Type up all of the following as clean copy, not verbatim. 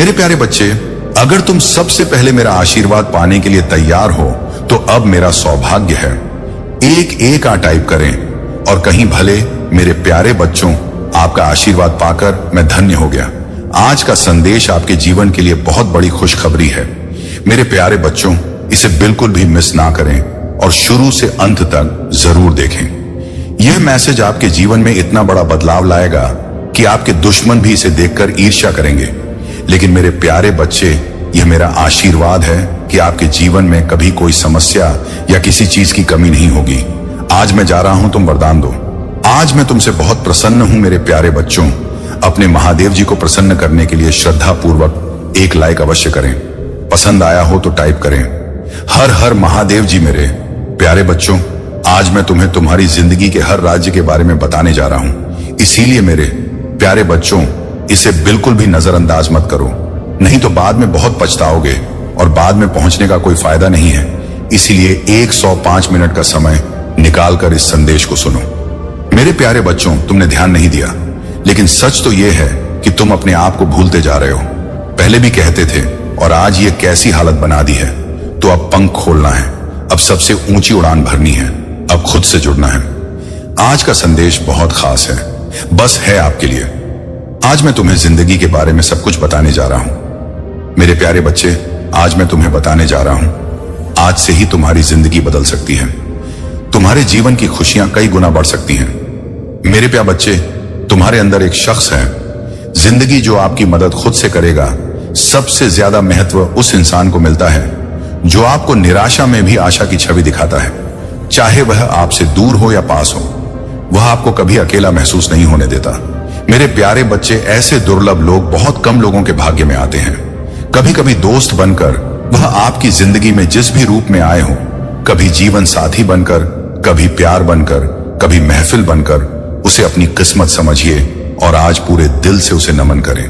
मेरे प्यारे बच्चे, अगर तुम सबसे पहले मेरा आशीर्वाद पाने के लिए तैयार हो तो अब मेरा सौभाग्य है। एक एक टाइप करें और कहीं भले मेरे प्यारे बच्चों, आपका आशीर्वाद पाकर मैं धन्य हो गया। आज का संदेश आपके जीवन के लिए बहुत बड़ी खुशखबरी है। मेरे प्यारे बच्चों, इसे बिल्कुल भी मिस ना करें और शुरू से अंत तक जरूर देखें। यह मैसेज आपके जीवन में इतना बड़ा बदलाव लाएगा कि आपके दुश्मन भी इसे देखकर ईर्ष्या करेंगे। लेकिन मेरे प्यारे बच्चे, यह मेरा आशीर्वाद है कि आपके जीवन में कभी कोई समस्या या किसी चीज की कमी नहीं होगी। आज मैं जा रहा हूं, तुम वरदान दो। आज मैं तुमसे बहुत प्रसन्न हूं मेरे प्यारे बच्चों। अपने महादेव जी को प्रसन्न करने के लिए श्रद्धा पूर्वक एक लाइक अवश्य करें। पसंद आया हो तो टाइप करें हर हर महादेव जी। मेरे प्यारे बच्चों, आज मैं तुम्हें तुम्हारी जिंदगी के हर राज्य के बारे में बताने जा रहा हूं। इसीलिए मेरे प्यारे बच्चों, इसे बिल्कुल भी नजरअंदाज मत करो, नहीं तो बाद में बहुत पछताओगे और बाद में पहुंचने का कोई फायदा नहीं है। इसीलिए 105 मिनट का समय निकालकर इस संदेश को सुनो। मेरे प्यारे बच्चों, तुमने ध्यान नहीं दिया, लेकिन सच तो यह है कि तुम अपने आप को भूलते जा रहे हो। पहले भी कहते थे और आज ये कैसी हालत बना दी है। तो अब पंख खोलना है, अब सबसे ऊंची उड़ान भरनी है, अब खुद से जुड़ना है। आज का संदेश बहुत खास है, बस है आपके लिए। आज मैं तुम्हें जिंदगी के बारे में सब कुछ बताने जा रहा हूं। मेरे प्यारे बच्चे, आज मैं तुम्हें बताने जा रहा हूं, आज से ही तुम्हारी जिंदगी बदल सकती है। तुम्हारे जीवन की खुशियां कई गुना बढ़ सकती हैं। मेरे प्यारे बच्चे, तुम्हारे अंदर एक शख्स है। जिंदगी जो आपकी मदद खुद से करेगा। सबसे ज्यादा महत्व उस इंसान को मिलता है जो आपको निराशा में भी आशा की छवि दिखाता है। चाहे वह आपसे दूर हो या पास हो, वह आपको कभी अकेला महसूस नहीं होने देता। मेरे प्यारे बच्चे, ऐसे दुर्लभ लोग बहुत कम लोगों के भाग्य में आते हैं। कभी कभी दोस्त बनकर वह आपकी जिंदगी में जिस भी रूप में आए हो, कभी जीवन साथी बनकर, कभी प्यार बनकर, कभी महफिल बनकर, उसे अपनी किस्मत समझिए और आज पूरे दिल से उसे नमन करें।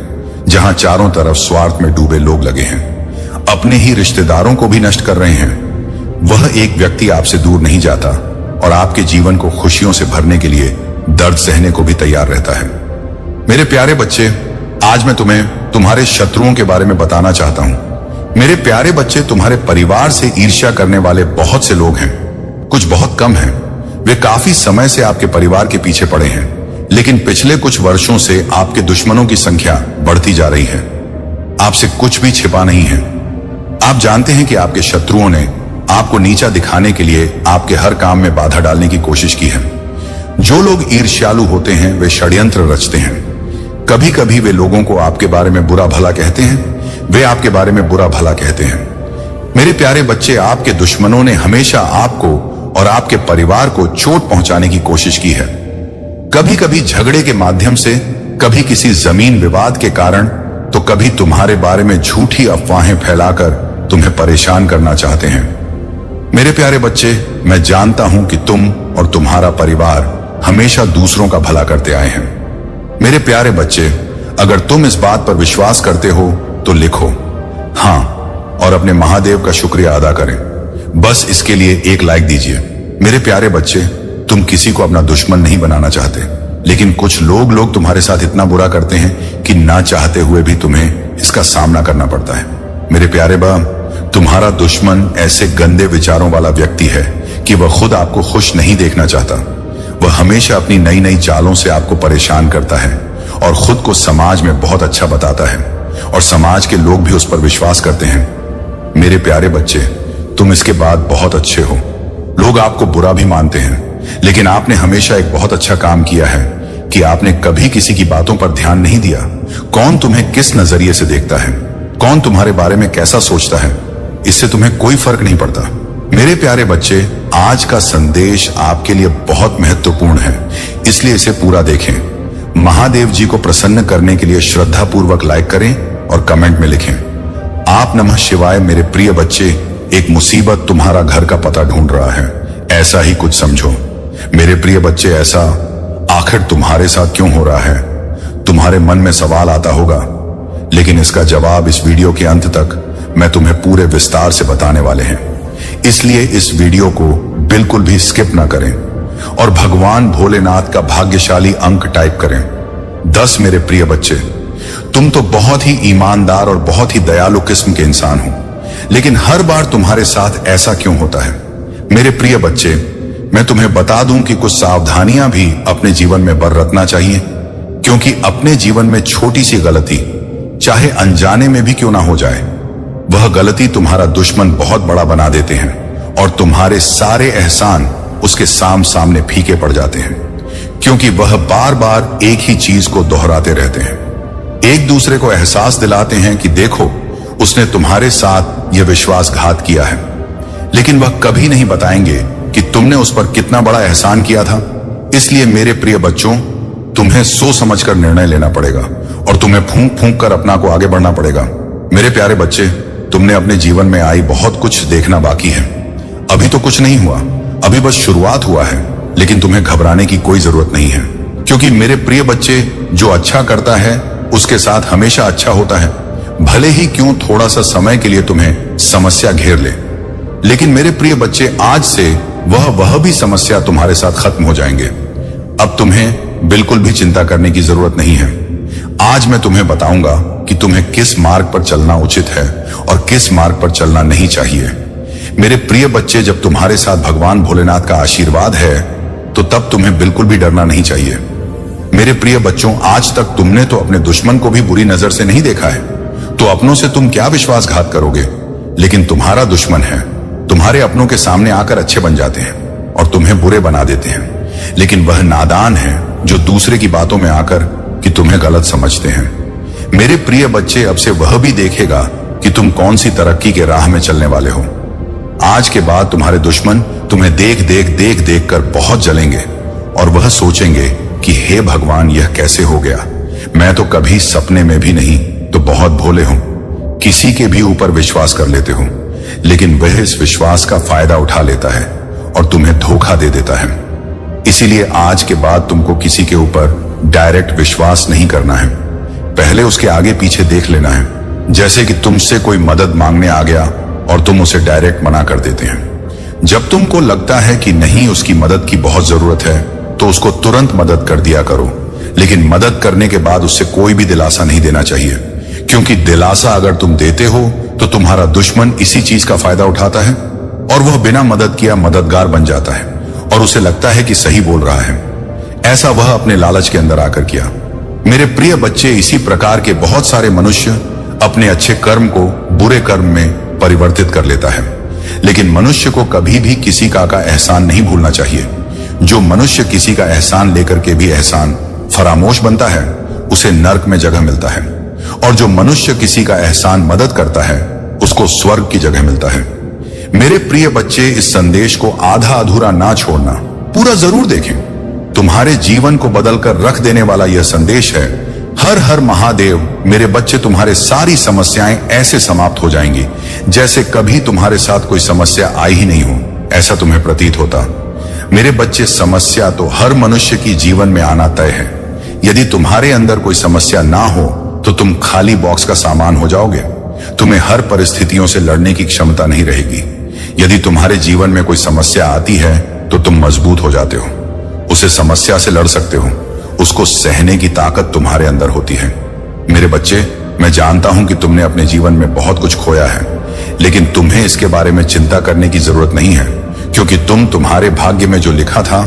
जहां चारों तरफ स्वार्थ में डूबे लोग लगे हैं, अपने ही रिश्तेदारों को भी नष्ट कर रहे हैं, वह एक व्यक्ति आपसे दूर नहीं जाता और आपके जीवन को खुशियों से भरने के लिए दर्द सहने को भी तैयार रहता है। मेरे प्यारे बच्चे, आज मैं तुम्हें तुम्हारे शत्रुओं के बारे में बताना चाहता हूं। मेरे प्यारे बच्चे, तुम्हारे परिवार से ईर्ष्या करने वाले बहुत से लोग हैं, कुछ बहुत कम हैं। वे काफी समय से आपके परिवार के पीछे पड़े हैं, लेकिन पिछले कुछ वर्षों से आपके दुश्मनों की संख्या बढ़ती जा रही है। आपसे कुछ भी छिपा नहीं है। आप जानते हैं कि आपके शत्रुओं ने आपको नीचा दिखाने के लिए आपके हर काम में बाधा डालने की कोशिश की है। जो लोग ईर्ष्यालु होते हैं, वे षड्यंत्र रचते हैं। कभी कभी वे लोगों को आपके बारे में बुरा भला कहते हैं, वे आपके बारे में बुरा भला कहते हैं। मेरे प्यारे बच्चे, आपके दुश्मनों ने हमेशा आपको और आपके परिवार को चोट पहुंचाने की कोशिश की है। कभी कभी झगड़े के माध्यम से, कभी किसी जमीन विवाद के कारण, तो कभी तुम्हारे बारे में झूठी अफवाहें फैलाकर तुम्हें परेशान करना चाहते हैं। मेरे प्यारे बच्चे, मैं जानता हूं कि तुम और तुम्हारा परिवार हमेशा दूसरों का भला करते आए हैं। मेरे प्यारे बच्चे, अगर तुम इस बात पर विश्वास करते हो तो लिखो हां और अपने महादेव का शुक्रिया अदा करें। बस इसके लिए एक लाइक दीजिए। मेरे प्यारे बच्चे, तुम किसी को अपना दुश्मन नहीं बनाना चाहते, लेकिन कुछ लोग तुम्हारे साथ इतना बुरा करते हैं कि ना चाहते हुए भी तुम्हें इसका सामना करना पड़ता है। मेरे प्यारे तुम्हारा दुश्मन ऐसे गंदे विचारों वाला व्यक्ति है कि वह खुद आपको खुश नहीं देखना चाहता। वह हमेशा अपनी नई नई चालों से आपको परेशान करता है और खुद को समाज में बहुत अच्छा बताता है और समाज के लोग भी उस पर विश्वास करते हैं। मेरे प्यारे बच्चे, तुम इसके बाद बहुत अच्छे हो। लोग आपको बुरा भी मानते हैं, लेकिन आपने हमेशा एक बहुत अच्छा काम किया है कि आपने कभी किसी की बातों पर ध्यान नहीं दिया। कौन तुम्हें किस नजरिए से देखता है, कौन तुम्हारे बारे में कैसा सोचता है, इससे तुम्हें कोई फर्क नहीं पड़ता। मेरे प्यारे बच्चे, आज का संदेश आपके लिए बहुत महत्वपूर्ण है, इसलिए इसे पूरा देखें। महादेव जी को प्रसन्न करने के लिए श्रद्धा पूर्वक लाइक करें और कमेंट में लिखें आप नमः शिवाय। मेरे प्रिय बच्चे, एक मुसीबत तुम्हारा घर का पता ढूंढ रहा है, ऐसा ही कुछ समझो। मेरे प्रिय बच्चे, ऐसा आखिर तुम्हारे साथ क्यों हो रहा है? तुम्हारे मन में सवाल आता होगा, लेकिन इसका जवाब इस वीडियो के अंत तक मैं तुम्हें पूरे विस्तार से बताने वाले हैं। इसलिए इस वीडियो को बिल्कुल भी स्किप ना करें और भगवान भोलेनाथ का भाग्यशाली अंक टाइप करें 10। मेरे प्रिय बच्चे, तुम तो बहुत ही ईमानदार और बहुत ही दयालु किस्म के इंसान हो, लेकिन हर बार तुम्हारे साथ ऐसा क्यों होता है? मेरे प्रिय बच्चे, मैं तुम्हें बता दूं कि कुछ सावधानियां भी अपने जीवन में बरतना चाहिए, क्योंकि अपने जीवन में छोटी सी गलती, चाहे अनजाने में भी क्यों ना हो जाए, वह गलती तुम्हारा दुश्मन बहुत बड़ा बना देते हैं और तुम्हारे सारे एहसान उसके सामने फीके पड़ जाते हैं, क्योंकि वह बार बार एक ही चीज को दोहराते रहते हैं। एक दूसरे को एहसास दिलाते हैं कि देखो, उसने तुम्हारे साथ यह विश्वासघात किया है, लेकिन वह कभी नहीं बताएंगे कि तुमने उस पर कितना बड़ा एहसान किया था। इसलिए मेरे प्रिय बच्चों, तुम्हें सोच समझकर निर्णय लेना पड़ेगा और तुम्हें फूंक फूंक कर अपना को आगे बढ़ना पड़ेगा। मेरे प्यारे बच्चे, तुमने अपने जीवन में आई बहुत कुछ देखना बाकी है। अभी तो कुछ नहीं हुआ, अभी बस शुरुआत हुआ है, लेकिन तुम्हें घबराने की कोई जरूरत नहीं है, क्योंकि मेरे प्रिय बच्चे, जो अच्छा करता है उसके साथ हमेशा अच्छा होता है, भले ही क्यों थोड़ा सा समय के लिए तुम्हें समस्या घेर ले। लेकिन मेरे प्रिय बच्चे, आज से वह भी समस्या तुम्हारे साथ खत्म हो जाएंगे। अब तुम्हें बिल्कुल भी चिंता करने की जरूरत नहीं है। आज मैं तुम्हें बताऊंगा कि तुम्हें किस मार्ग पर चलना उचित है और किस मार्ग पर चलना नहीं चाहिए। मेरे प्रिय बच्चे, जब तुम्हारे साथ भगवान भोलेनाथ का आशीर्वाद है तो तब तुम्हें बिल्कुल भी डरना नहीं चाहिए। मेरे प्रिय बच्चों, आज तक तुमने तो अपने दुश्मन को भी बुरी नजर से नहीं देखा है, तो अपनों से तुम क्या विश्वासघात करोगे? लेकिन तुम्हारा दुश्मन है, तुम्हारे अपनों के सामने आकर अच्छे बन जाते हैं और तुम्हें बुरे बना देते हैं। लेकिन वह नादान है जो दूसरे की बातों में आकर कि तुम्हें गलत समझते हैं। मेरे प्रिय बच्चे, अब से वह भी देखेगा कि तुम कौन सी तरक्की के राह में चलने वाले हो। आज के बाद तुम्हारे दुश्मन तुम्हें देख देख कर बहुत जलेंगे और वह सोचेंगे कि हे भगवान, यह कैसे हो गया? मैं तो कभी सपने में भी नहीं तो बहुत भोले हूं, किसी के भी ऊपर विश्वास कर लेते हो, लेकिन वह इस विश्वास का फायदा उठा लेता है और तुम्हें धोखा दे देता है। इसीलिए आज के बाद तुमको किसी के ऊपर डायरेक्ट विश्वास नहीं करना है, पहले उसके आगे पीछे देख लेना है। जैसे कि तुमसे कोई मदद मांगने आ गया और तुम उसे डायरेक्ट मना कर देते हैं। जब तुमको लगता है कि नहीं, उसकी मदद की बहुत जरूरत है, तो उसको तुरंत मदद कर दिया करो, लेकिन मदद करने के बाद उससे कोई भी दिलासा नहीं देना चाहिए, क्योंकि दिलासा अगर तुम देते हो तो तुम्हारा दुश्मन इसी चीज का फायदा उठाता है और वह बिना मदद किया मददगार बन जाता है और उसे लगता है कि सही बोल रहा है। ऐसा वह अपने लालच के अंदर आकर किया। मेरे प्रिय बच्चे, इसी प्रकार के बहुत सारे मनुष्य अपने अच्छे कर्म को बुरे कर्म में परिवर्तित कर लेता है, लेकिन मनुष्य को कभी भी किसी का एहसान नहीं भूलना चाहिए। जो मनुष्य किसी का एहसान लेकर के भी एहसान फरामोश बनता है, उसे नर्क में जगह मिलता है, और जो मनुष्य किसी का एहसान मदद करता है, उसको स्वर्ग की जगह मिलता है। मेरे प्रिय बच्चे, इस संदेश को आधा अधूरा ना छोड़ना, पूरा जरूर देखें। तुम्हारे जीवन को बदलकर रख देने वाला यह संदेश है। हर हर महादेव। मेरे बच्चे, तुम्हारे सारी समस्याएं ऐसे समाप्त हो जाएंगी जैसे कभी तुम्हारे साथ कोई समस्या आई ही नहीं हो, ऐसा तुम्हें प्रतीत होता। मेरे बच्चे, समस्या तो हर मनुष्य की जीवन में आना तय है। यदि तुम्हारे अंदर कोई समस्या ना हो तो तुम खाली बॉक्स का सामान हो जाओगे। तुम्हें हर परिस्थितियों से लड़ने की क्षमता नहीं रहेगी। यदि तुम्हारे जीवन में कोई समस्या आती है तो तुम मजबूत हो जाते हो, उसे समस्या से लड़ सकते हो, उसको सहने की ताकत तुम्हारे अंदर होती है। मेरे बच्चे, मैं जानता हूं कि तुमने अपने जीवन में बहुत कुछ खोया है, लेकिन तुम्हें इसके बारे में चिंता करने की जरूरत नहीं है, क्योंकि तुम्हारे भाग्य में जो लिखा था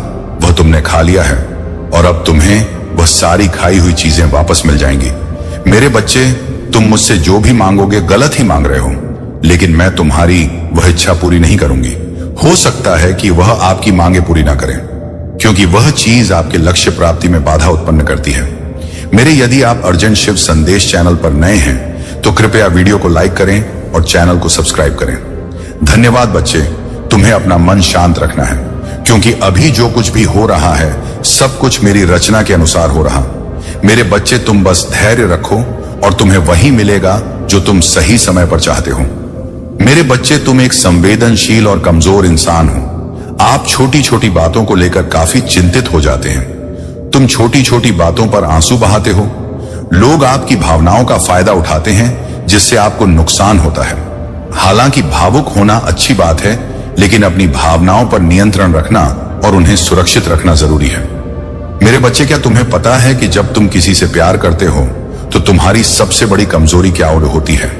वह तुमने खा लिया है और अब तुम्हें वह सारी खाई हुई चीजें वापस मिल जाएंगी। मेरे बच्चे, तुम मुझसे जो भी मांगोगे गलत ही मांग रहे हो, लेकिन मैं तुम्हारी वह इच्छा पूरी नहीं करूंगी। हो सकता है कि वह आपकी मांगे पूरी ना करें, क्योंकि वह चीज आपके लक्ष्य प्राप्ति में बाधा उत्पन्न करती है। मेरे यदि आप अर्जेंट शिव संदेश चैनल पर नए हैं तो कृपया वीडियो को लाइक करें और चैनल को सब्सक्राइब करें। धन्यवाद बच्चे। तुम्हें अपना मन शांत रखना है, क्योंकि अभी जो कुछ भी हो रहा है सब कुछ मेरी रचना के अनुसार हो रहा। मेरे बच्चे, तुम बस धैर्य रखो और तुम्हें वही मिलेगा जो तुम सही समय पर चाहते हो। मेरे बच्चे, तुम एक संवेदनशील और कमजोर इंसान हो। आप छोटी छोटी बातों को लेकर काफी चिंतित हो जाते हैं। तुम छोटी छोटी बातों पर आंसू बहाते हो। लोग आपकी भावनाओं का फायदा उठाते हैं, जिससे आपको नुकसान होता है। हालांकि भावुक होना अच्छी बात है, लेकिन अपनी भावनाओं पर नियंत्रण रखना और उन्हें सुरक्षित रखना जरूरी है। मेरे बच्चे, क्या तुम्हें पता है कि जब तुम किसी से प्यार करते हो तो तुम्हारी सबसे बड़ी कमजोरी क्या होती है?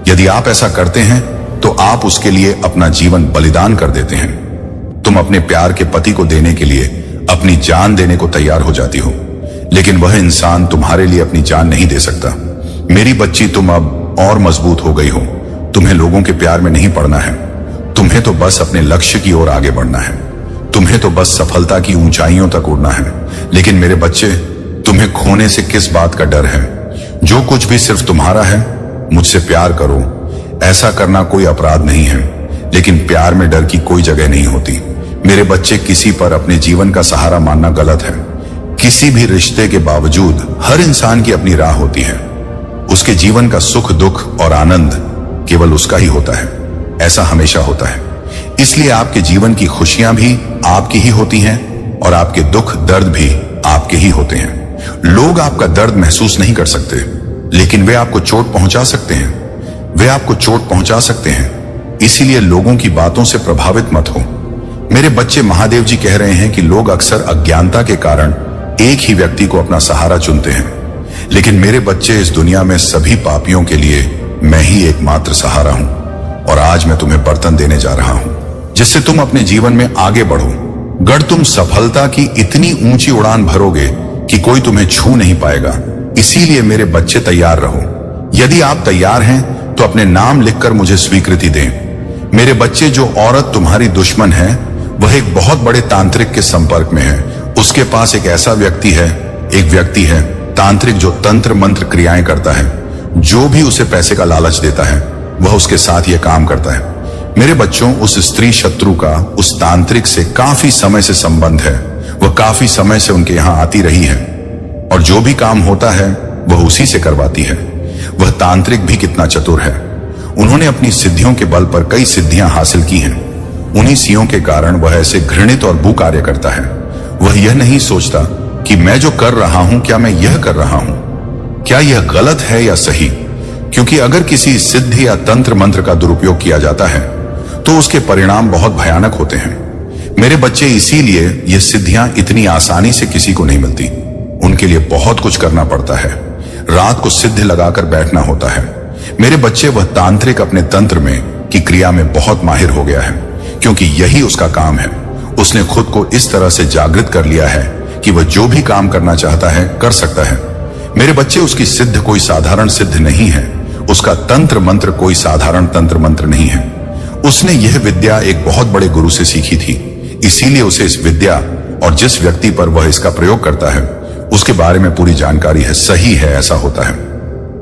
यदि आप ऐसा करते हैं तो आप उसके लिए अपना जीवन बलिदान कर देते हैं। तुम अपने प्यार के पति को देने के लिए अपनी जान देने को तैयार हो जाती हो, लेकिन वह इंसान तुम्हारे लिए अपनी जान नहीं दे सकता। मेरी बच्ची, तुम अब और मजबूत हो गई हो। तुम्हें लोगों के प्यार में नहीं पड़ना है। तुम्हें तो बस अपने लक्ष्य की ओर आगे बढ़ना है। तुम्हें तो बस सफलता की ऊंचाइयों तक उड़ना है। लेकिन मेरे बच्चे, तुम्हें खोने से किस बात का डर है? जो कुछ भी सिर्फ तुम्हारा है, मुझसे प्यार करो। ऐसा करना कोई अपराध नहीं है, लेकिन प्यार में डर की कोई जगह नहीं होती। मेरे बच्चे, किसी पर अपने जीवन का सहारा मानना गलत है। किसी भी रिश्ते के बावजूद हर इंसान की अपनी राह होती है। उसके जीवन का सुख, दुख और आनंद केवल उसका ही होता है। ऐसा हमेशा होता है। इसलिए आपके जीवन की खुशियां भी आपकी ही होती हैं और आपके दुख, दर्द भी आपके ही होते हैं। लोग आपका दर्द महसूस नहीं कर सकते, लेकिन वे आपको चोट पहुंचा सकते हैं। वे आपको चोट पहुंचा सकते हैं। इसीलिए लोगों की बातों से प्रभावित मत हो। मेरे बच्चे, महादेव जी कह रहे हैं कि लोग अक्सर अज्ञानता के कारण एक ही व्यक्ति को अपना सहारा चुनते हैं, लेकिन मेरे बच्चे, इस दुनिया में सभी पापियों के लिए मैं ही एकमात्र सहारा हूं। और आज मैं तुम्हें बर्तन देने जा रहा हूं, जिससे तुम अपने जीवन में आगे बढ़ो। गढ़ तुम सफलता की इतनी ऊंची उड़ान भरोगे कि कोई तुम्हें छू नहीं पाएगा। इसीलिए मेरे बच्चे, तैयार रहो। यदि आप तैयार हैं तो अपने नाम लिखकर मुझे स्वीकृति दें। मेरे बच्चे, जो औरत तुम्हारी दुश्मन है, वह एक बहुत बड़े तांत्रिक के संपर्क में है। उसके पास एक ऐसा व्यक्ति है तांत्रिक, जो तंत्र मंत्र क्रियाएं करता है। जो भी उसे पैसे का लालच देता है, वह उसके साथ यह काम करता है। मेरे बच्चों, उस स्त्री शत्रु का उस तांत्रिक से काफी समय से संबंध है। वह काफी समय से उनके यहां आती रही है और जो भी काम होता है वह उसी से करवाती है। वह तांत्रिक भी कितना चतुर है। उन्होंने अपनी सिद्धियों के बल पर कई सिद्धियां हासिल की हैं। उन्हीं सियों के कारण वह ऐसे घृणित और भू कार्य करता है। वह यह नहीं सोचता कि मैं जो कर रहा हूं, क्या मैं यह कर रहा हूं, क्या यह गलत है या सही? क्योंकि अगर किसी सिद्धि या तंत्र मंत्र का दुरुपयोग किया जाता है तो उसके परिणाम बहुत भयानक होते हैं। मेरे बच्चे, इसीलिए ये सिद्धियां इतनी आसानी से किसी को नहीं मिलती। उनके लिए बहुत कुछ करना पड़ता है। रात को सिद्ध लगाकर बैठना होता है। मेरे बच्चे, वह तांत्रिक अपने तंत्र में की क्रिया में बहुत माहिर हो गया है, क्योंकि यही उसका काम है। उसने खुद को इस तरह से जागृत कर लिया है कि वह जो भी काम करना चाहता है, कर सकता है। मेरे बच्चे, उसकी सिद्ध कोई साधारण सिद्ध नहीं है। उसका तंत्र मंत्र कोई साधारण तंत्र मंत्र नहीं है। उसने यह विद्या एक बहुत बड़े गुरु से सीखी थी। इसीलिए उसे इस विद्या और जिस व्यक्ति पर वह इसका प्रयोग करता है, उसके बारे में पूरी जानकारी है। सही है, ऐसा होता है।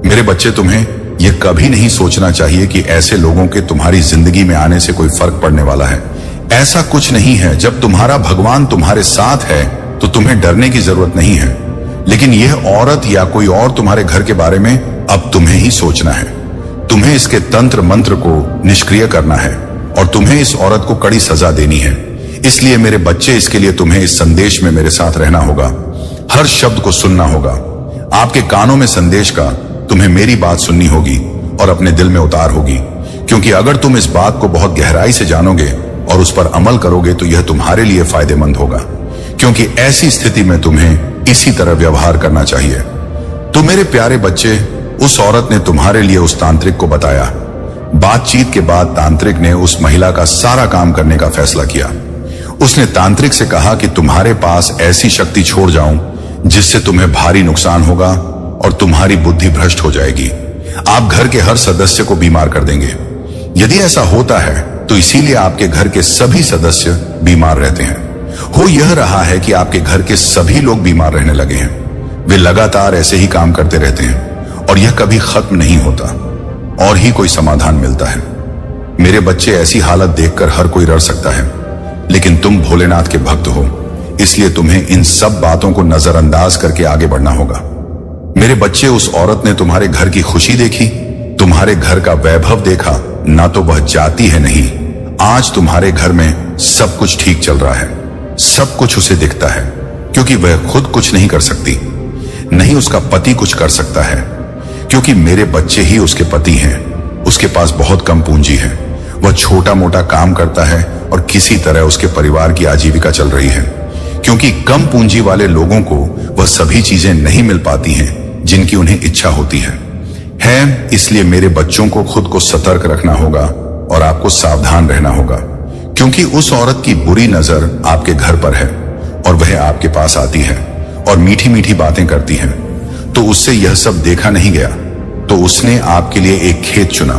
मेरे बच्चे, तुम्हें यह कभी नहीं सोचना चाहिए कि ऐसे लोगों के तुम्हारी जिंदगी में आने से कोई फर्क पड़ने वाला है। ऐसा कुछ नहीं है। जब तुम्हारा भगवान तुम्हारे साथ है तो तुम्हें डरने की जरूरत नहीं है। लेकिन यह औरत या कोई और तुम्हारे घर के बारे में अब तुम्हें ही सोचना है। तुम्हें इसके तंत्र मंत्र को निष्क्रिय करना है और तुम्हें इस औरत को कड़ी सजा देनी है। इसलिए मेरे बच्चे, इसके लिए तुम्हें इस संदेश में मेरे साथ रहना होगा। हर शब्द को सुनना होगा। आपके कानों में संदेश का तुम्हें मेरी बात सुननी होगी और अपने दिल में उतार होगी। क्योंकि अगर तुम इस बात को बहुत गहराई से जानोगे और उस पर अमल करोगे तो यह तुम्हारे लिए फायदेमंद होगा। क्योंकि ऐसी स्थिति में तुम्हें इसी तरह व्यवहार करना चाहिए। तो मेरे प्यारे बच्चे, उस औरत ने तुम्हारे लिए उस तांत्रिक को बताया। बातचीत के बाद तांत्रिक ने उस महिला का सारा काम करने का फैसला किया। उसने तांत्रिक से कहा कि तुम्हारे पास ऐसी शक्ति छोड़ जाऊं जिससे तुम्हें भारी नुकसान होगा और तुम्हारी बुद्धि भ्रष्ट हो जाएगी। आप घर के हर सदस्य को बीमार कर देंगे। यदि ऐसा होता है तो इसीलिए आपके घर के सभी सदस्य बीमार रहते हैं। हो यह रहा है कि आपके घर के सभी लोग बीमार रहने लगे हैं। वे लगातार ऐसे ही काम करते रहते हैं और यह कभी खत्म नहीं होता और ही कोई समाधान मिलता है। मेरे बच्चे, ऐसी हालत देखकर हर कोई डर सकता है, लेकिन तुम भोलेनाथ के भक्त हो, इसलिए तुम्हें इन सब बातों को नजरअंदाज करके आगे बढ़ना होगा। मेरे बच्चे, उस औरत ने तुम्हारे घर की खुशी देखी, तुम्हारे घर का वैभव देखा। ना तो वह जाती है, नहीं, आज तुम्हारे घर में सब कुछ ठीक चल रहा है। सब कुछ उसे दिखता है, क्योंकि वह खुद कुछ नहीं कर सकती, नहीं उसका पति कुछ कर सकता है, क्योंकि मेरे बच्चे ही उसके पति हैं। उसके पास बहुत कम पूंजी है। वह छोटा मोटा काम करता है और किसी तरह उसके परिवार की आजीविका चल रही है। क्योंकि कम पूंजी वाले लोगों को वह सभी चीजें नहीं मिल पाती हैं, जिनकी उन्हें इच्छा होती है। इसलिए मेरे बच्चों को खुद को सतर्क रखना होगा और आपको सावधान रहना होगा, क्योंकि उस औरत की बुरी नजर आपके घर पर है और वह आपके पास आती है और मीठी मीठी बातें करती है। तो उससे यह सब देखा नहीं गया, तो उसने आपके लिए एक खेत चुना,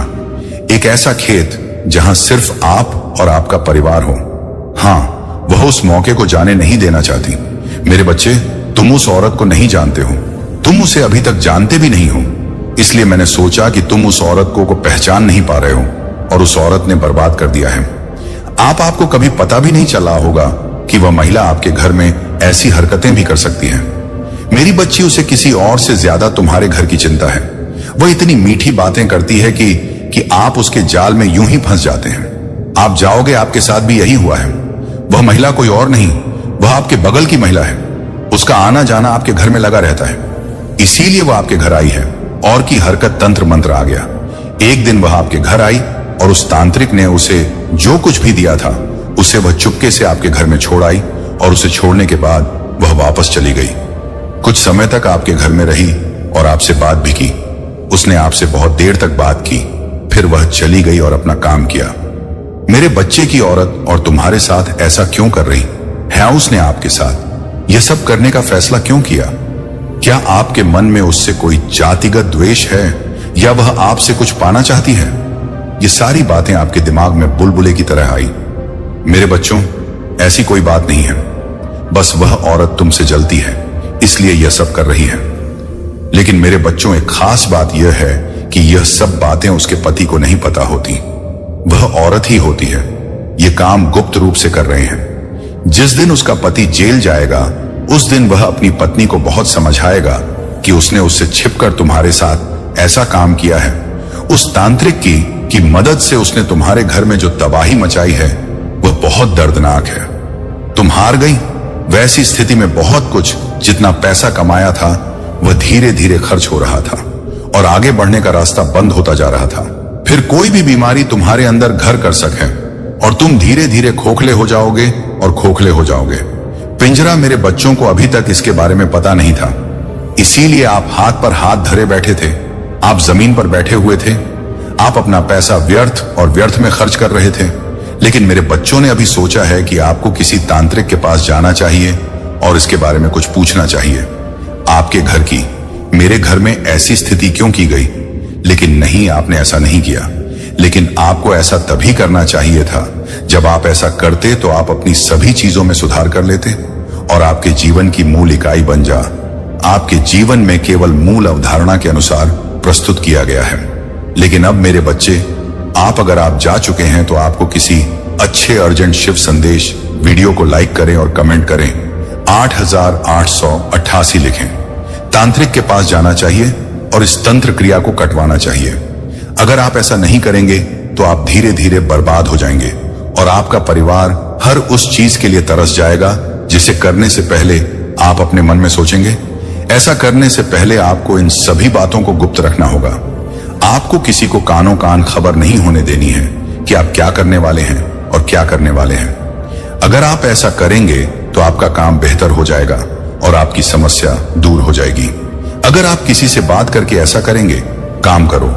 एक ऐसा खेत जहां सिर्फ आप और आपका परिवार हो। वह उस मौके को जाने नहीं देना चाहती। मेरे बच्चे, तुम उस औरत को नहीं जानते हो, तुम उसे अभी तक जानते भी नहीं हो। इसलिए मैंने सोचा कि तुम उस औरत को पहचान नहीं पा रहे हो और उस औरत ने बर्बाद कर दिया है। आपको कभी पता भी नहीं चला होगा कि वह महिला आपके घर में ऐसी हरकतें भी कर सकती है। मेरी बच्ची, उसे किसी और से ज्यादा तुम्हारे घर की चिंता है। वह इतनी मीठी बातें करती है कि आप उसके जाल में यूं ही फंस जाते हैं। आप जाओगे, आपके साथ भी यही हुआ है। वह महिला कोई और नहीं, वह आपके बगल की महिला है। उसका आना जाना आपके घर में लगा रहता है, इसीलिए वह आपके घर आई है। और की हरकत तंत्र मंत्र आ गया। एक दिन वह आपके घर आई और उस तांत्रिक ने उसे जो कुछ भी दिया था उसे वह चुपके से आपके घर में छोड़ आई, और उसे छोड़ने के बाद वह वापस चली गई। कुछ समय तक आपके घर में रही और आपसे बात भी की। उसने आपसे बहुत देर तक बात की, फिर वह चली गई और अपना काम किया। मेरे बच्चे की औरत और तुम्हारे साथ ऐसा क्यों कर रही है? उसने आपके साथ यह सब करने का फैसला क्यों किया? क्या आपके मन में उससे कोई जातिगत द्वेष है, या वह आपसे कुछ पाना चाहती है? ये सारी बातें आपके दिमाग में बुलबुले की तरह आई। मेरे बच्चों, ऐसी कोई बात नहीं है, बस वह औरत तुमसे जलती है, इसलिए यह सब कर रही है। लेकिन मेरे बच्चों, एक खास बात यह है कि यह सब बातें उसके पति को नहीं पता होती। वह औरत ही होती है। यह काम गुप्त रूप से कर रहे हैं। जिस दिन उसका पति जेल जाएगा, उस दिन वह अपनी पत्नी को बहुत समझाएगा कि उसने उससे छिपकर तुम्हारे साथ ऐसा काम किया है। उस तांत्रिक की मदद से उसने तुम्हारे घर में जो तबाही मचाई है वह बहुत दर्दनाक है। तुम हार गई। वैसी स्थिति में बहुत कुछ जितना पैसा कमाया था वह धीरे धीरे खर्च हो रहा था और आगे बढ़ने का रास्ता बंद होता जा रहा था। फिर कोई भी बीमारी तुम्हारे अंदर घर कर सके और तुम धीरे धीरे खोखले हो जाओगे और खोखले हो जाओगे। पिंजरा मेरे बच्चों को अभी तक इसके बारे में पता नहीं था, इसीलिए आप हाथ पर हाथ धरे बैठे थे। आप जमीन पर बैठे हुए थे। आप अपना पैसा व्यर्थ और व्यर्थ में खर्च कर रहे थे। लेकिन मेरे बच्चों ने अभी सोचा है कि आपको किसी तांत्रिक के पास जाना चाहिए और इसके बारे में कुछ पूछना चाहिए। आपके घर की मेरे घर में ऐसी स्थिति क्यों की गई? लेकिन नहीं, आपने ऐसा नहीं किया। लेकिन आपको ऐसा तभी करना चाहिए था जब आप ऐसा करते तो आप अपनी सभी चीजों में सुधार कर लेते और आपके जीवन की मूल इकाई बन जा। आपके जीवन में केवल मूल अवधारणा के अनुसार प्रस्तुत किया गया है। लेकिन अब मेरे बच्चे, अगर आप जा चुके हैं तो आपको किसी अच्छे अर्जेंट शिव संदेश वीडियो को लाइक करें और कमेंट करें। 8888 लिखें। तांत्रिक के पास जाना चाहिए और इस तंत्र क्रिया को कटवाना चाहिए। अगर आप ऐसा नहीं करेंगे तो आप धीरे धीरे बर्बाद हो जाएंगे और आपका परिवार हर उस चीज के लिए तरस जाएगा जिसे करने से पहले आप अपने मन में सोचेंगे। ऐसा करने से पहले आपको इन सभी बातों को गुप्त रखना होगा। आपको किसी को कानों कान खबर नहीं होने देनी है कि आप क्या करने वाले हैं और क्या करने वाले हैं। अगर आप ऐसा करेंगे तो आपका काम बेहतर हो जाएगा और आपकी समस्या दूर हो जाएगी। अगर आप किसी से बात करके ऐसा करेंगे, काम करो।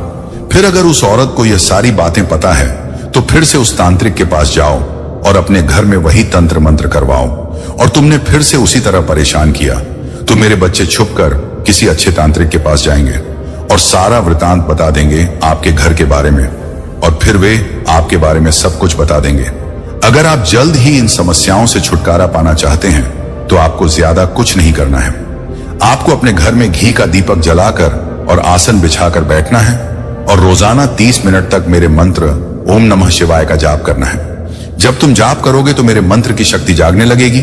फिर अगर उस औरत को यह सारी बातें पता है तो फिर से उस तांत्रिक के पास जाओ और अपने घर में वही तंत्र मंत्र करवाओ। और तुमने फिर से उसी तरह परेशान किया तो मेरे बच्चे छुपकर किसी अच्छे तांत्रिक के पास जाएंगे और सारा वृतांत बता देंगे आपके घर के बारे में, और फिर वे आपके बारे में सब कुछ बता देंगे। अगर आप जल्द ही इन समस्याओं से छुटकारा पाना चाहते हैं तो आपको ज्यादा कुछ नहीं करना है। आपको अपने घर में घी का दीपक जलाकर और आसन बिछाकर बैठना है और रोजाना 30 मिनट तक मेरे मंत्र ओम नमः शिवाय का जाप करना है। जब तुम जाप करोगे तो मेरे मंत्र की शक्ति जागने लगेगी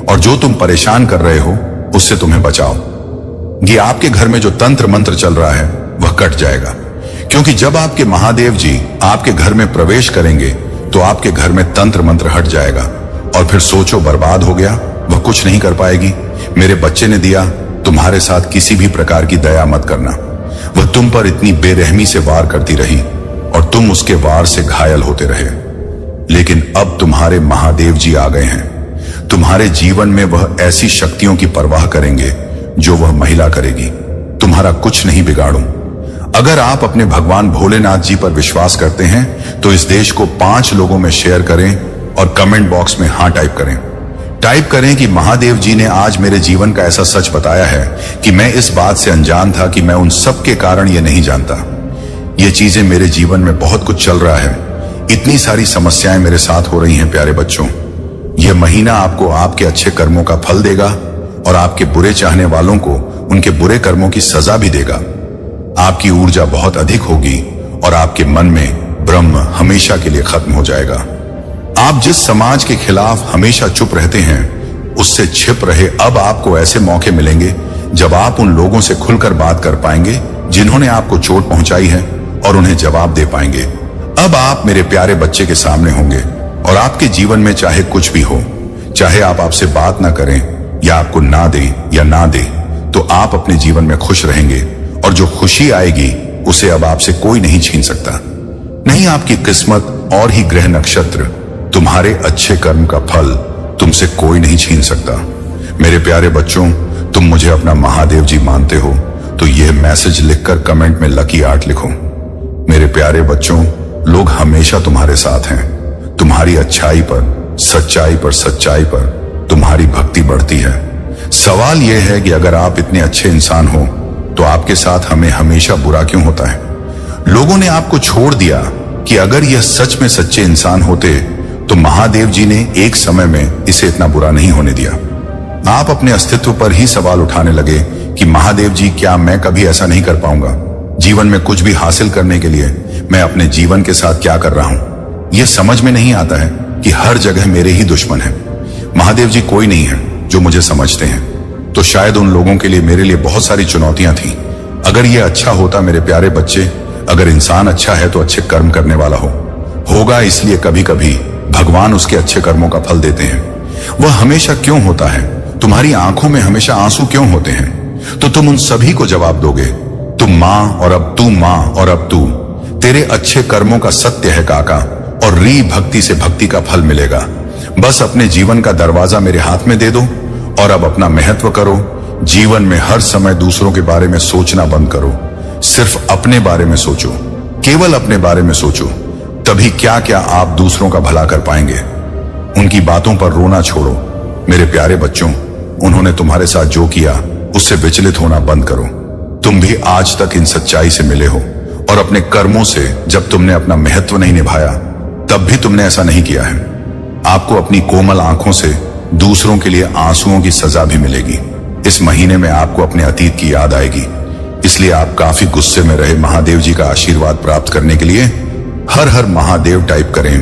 और जो तुम परेशान कर रहे हो उससे तुम्हें बचाओ। ये आपके घर में जो तंत्र मंत्र चल रहा है वह कट जाएगा, क्योंकि जब आपके महादेव जी आपके घर में प्रवेश करेंगे तो आपके घर में तंत्र मंत्र हट जाएगा और फिर सोचो बर्बाद हो गया, वह कुछ नहीं कर पाएगी। मेरे बच्चे ने दिया, तुम्हारे साथ किसी भी प्रकार की दया मत करना। वह तुम पर इतनी बेरहमी से वार करती रही और तुम उसके वार से घायल होते रहे। लेकिन अब तुम्हारे महादेव जी आ गए हैं। तुम्हारे जीवन में वह ऐसी शक्तियों की परवाह करेंगे जो वह महिला करेगी। तुम्हारा कुछ नहीं बिगाड़ूं। अगर आप अपने भगवान भोलेनाथ जी पर विश्वास करते हैं तो इस देश को 5 लोगों में शेयर करें और कमेंट बॉक्स में हाँ टाइप करें। टाइप करें कि महादेव जी ने आज मेरे जीवन का ऐसा सच बताया है कि मैं इस बात से अनजान था कि मैं उन सब के कारण ये नहीं जानता। ये चीजें मेरे जीवन में बहुत कुछ चल रहा है, इतनी सारी समस्याएं मेरे साथ हो रही हैं। प्यारे बच्चों, यह महीना आपको आपके अच्छे कर्मों का फल देगा और आपके बुरे चाहने वालों को उनके बुरे कर्मों की सजा भी देगा। आपकी ऊर्जा बहुत अधिक होगी और आपके मन में ब्रह्म हमेशा के लिए खत्म हो जाएगा। आप जिस समाज के खिलाफ हमेशा चुप रहते हैं उससे छिप रहे। अब आपको ऐसे मौके मिलेंगे जब आप उन लोगों से खुलकर बात कर पाएंगे जिन्होंने आपको चोट पहुंचाई है और उन्हें जवाब दे पाएंगे। अब आप मेरे प्यारे बच्चे के सामने होंगे और आपके जीवन में चाहे कुछ भी हो, चाहे आप आपसे बात ना करें या आपको ना दें या ना दे, तो आप अपने जीवन में खुश रहेंगे और जो खुशी आएगी उसे अब आपसे कोई नहीं छीन सकता। नहीं, आपकी किस्मत और ही ग्रह नक्षत्र, तुम्हारे अच्छे कर्म का फल तुमसे कोई नहीं छीन सकता। मेरे प्यारे बच्चों, तुम मुझे अपना महादेव जी मानते हो तो यह मैसेज लिखकर कमेंट में लकी 8 लिखो। मेरे प्यारे बच्चों, लोग हमेशा तुम्हारे साथ हैं। तुम्हारी अच्छाई पर, सच्चाई पर तुम्हारी भक्ति बढ़ती है। सवाल यह है कि अगर आप इतने अच्छे इंसान हो तो आपके साथ हमें हमेशा बुरा क्यों होता है? लोगों ने आपको छोड़ दिया कि अगर यह सच में सच्चे इंसान होते तो महादेव जी ने एक समय में इसे इतना बुरा नहीं होने दिया। आप अपने अस्तित्व पर ही सवाल उठाने लगे कि महादेव जी, क्या मैं कभी ऐसा नहीं कर पाऊंगा? जीवन में कुछ भी हासिल करने के लिए मैं अपने जीवन के साथ क्या कर रहा हूं? यह समझ में नहीं आता है कि हर जगह मेरे ही दुश्मन हैं। महादेव जी कोई नहीं है जो मुझे समझते हैं। तो शायद उन लोगों के लिए मेरे लिए बहुत सारी चुनौतियां थी। अगर यह अच्छा होता मेरे प्यारे बच्चे, अगर इंसान अच्छा है तो अच्छे कर्म करने वाला होगा, इसलिए कभी कभी भगवान उसके अच्छे कर्मों का फल देते हैं। वह हमेशा क्यों होता है? तुम्हारी आंखों में हमेशा आंसू क्यों होते हैं? तो तुम उन सभी को जवाब दोगे, तुम मां और अब तू, मां और अब तू। तेरे अच्छे कर्मों का सत्य है काका, और री भक्ति से भक्ति का फल मिलेगा। बस अपने जीवन का दरवाजा मेरे हाथ में दे दो और अब अपना महत्व करो। जीवन में हर समय दूसरों के बारे में सोचना बंद करो। सिर्फ अपने बारे में सोचो, केवल अपने बारे में सोचो। तभी क्या क्या आप दूसरों का भला कर पाएंगे। उनकी बातों पर रोना छोड़ो। मेरे प्यारे बच्चों, उन्होंने तुम्हारे साथ जो किया उससे विचलित होना बंद करो। तुम भी आज तक इन सच्चाई से मिले हो और अपने कर्मों से जब तुमने अपना महत्व नहीं निभाया तब भी तुमने ऐसा नहीं किया है। आपको अपनी कोमल आंखों से दूसरों के लिए आंसुओं की सजा भी मिलेगी। इस महीने में आपको अपने अतीत की याद आएगी, इसलिए आप काफी गुस्से में रहे। महादेव जी का आशीर्वाद प्राप्त करने के लिए हर हर महादेव टाइप करें।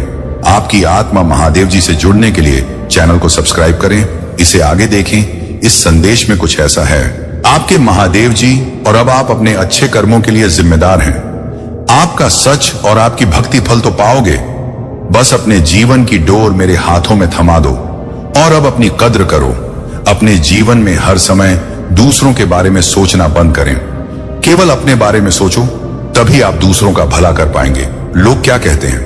आपकी आत्मा महादेव जी से जुड़ने के लिए चैनल को सब्सक्राइब करें, इसे आगे देखें। इस संदेश में कुछ ऐसा है, आपके महादेव जी और अब आप अपने अच्छे कर्मों के लिए जिम्मेदार हैं। आपका सच और आपकी भक्ति फल तो पाओगे। बस अपने जीवन की डोर मेरे हाथों में थमा दो और अब अपनी कद्र करो। अपने जीवन में हर समय दूसरों के बारे में सोचना बंद करें। केवल अपने बारे में सोचो, तभी आप दूसरों का भला कर पाएंगे। लोग क्या कहते हैं,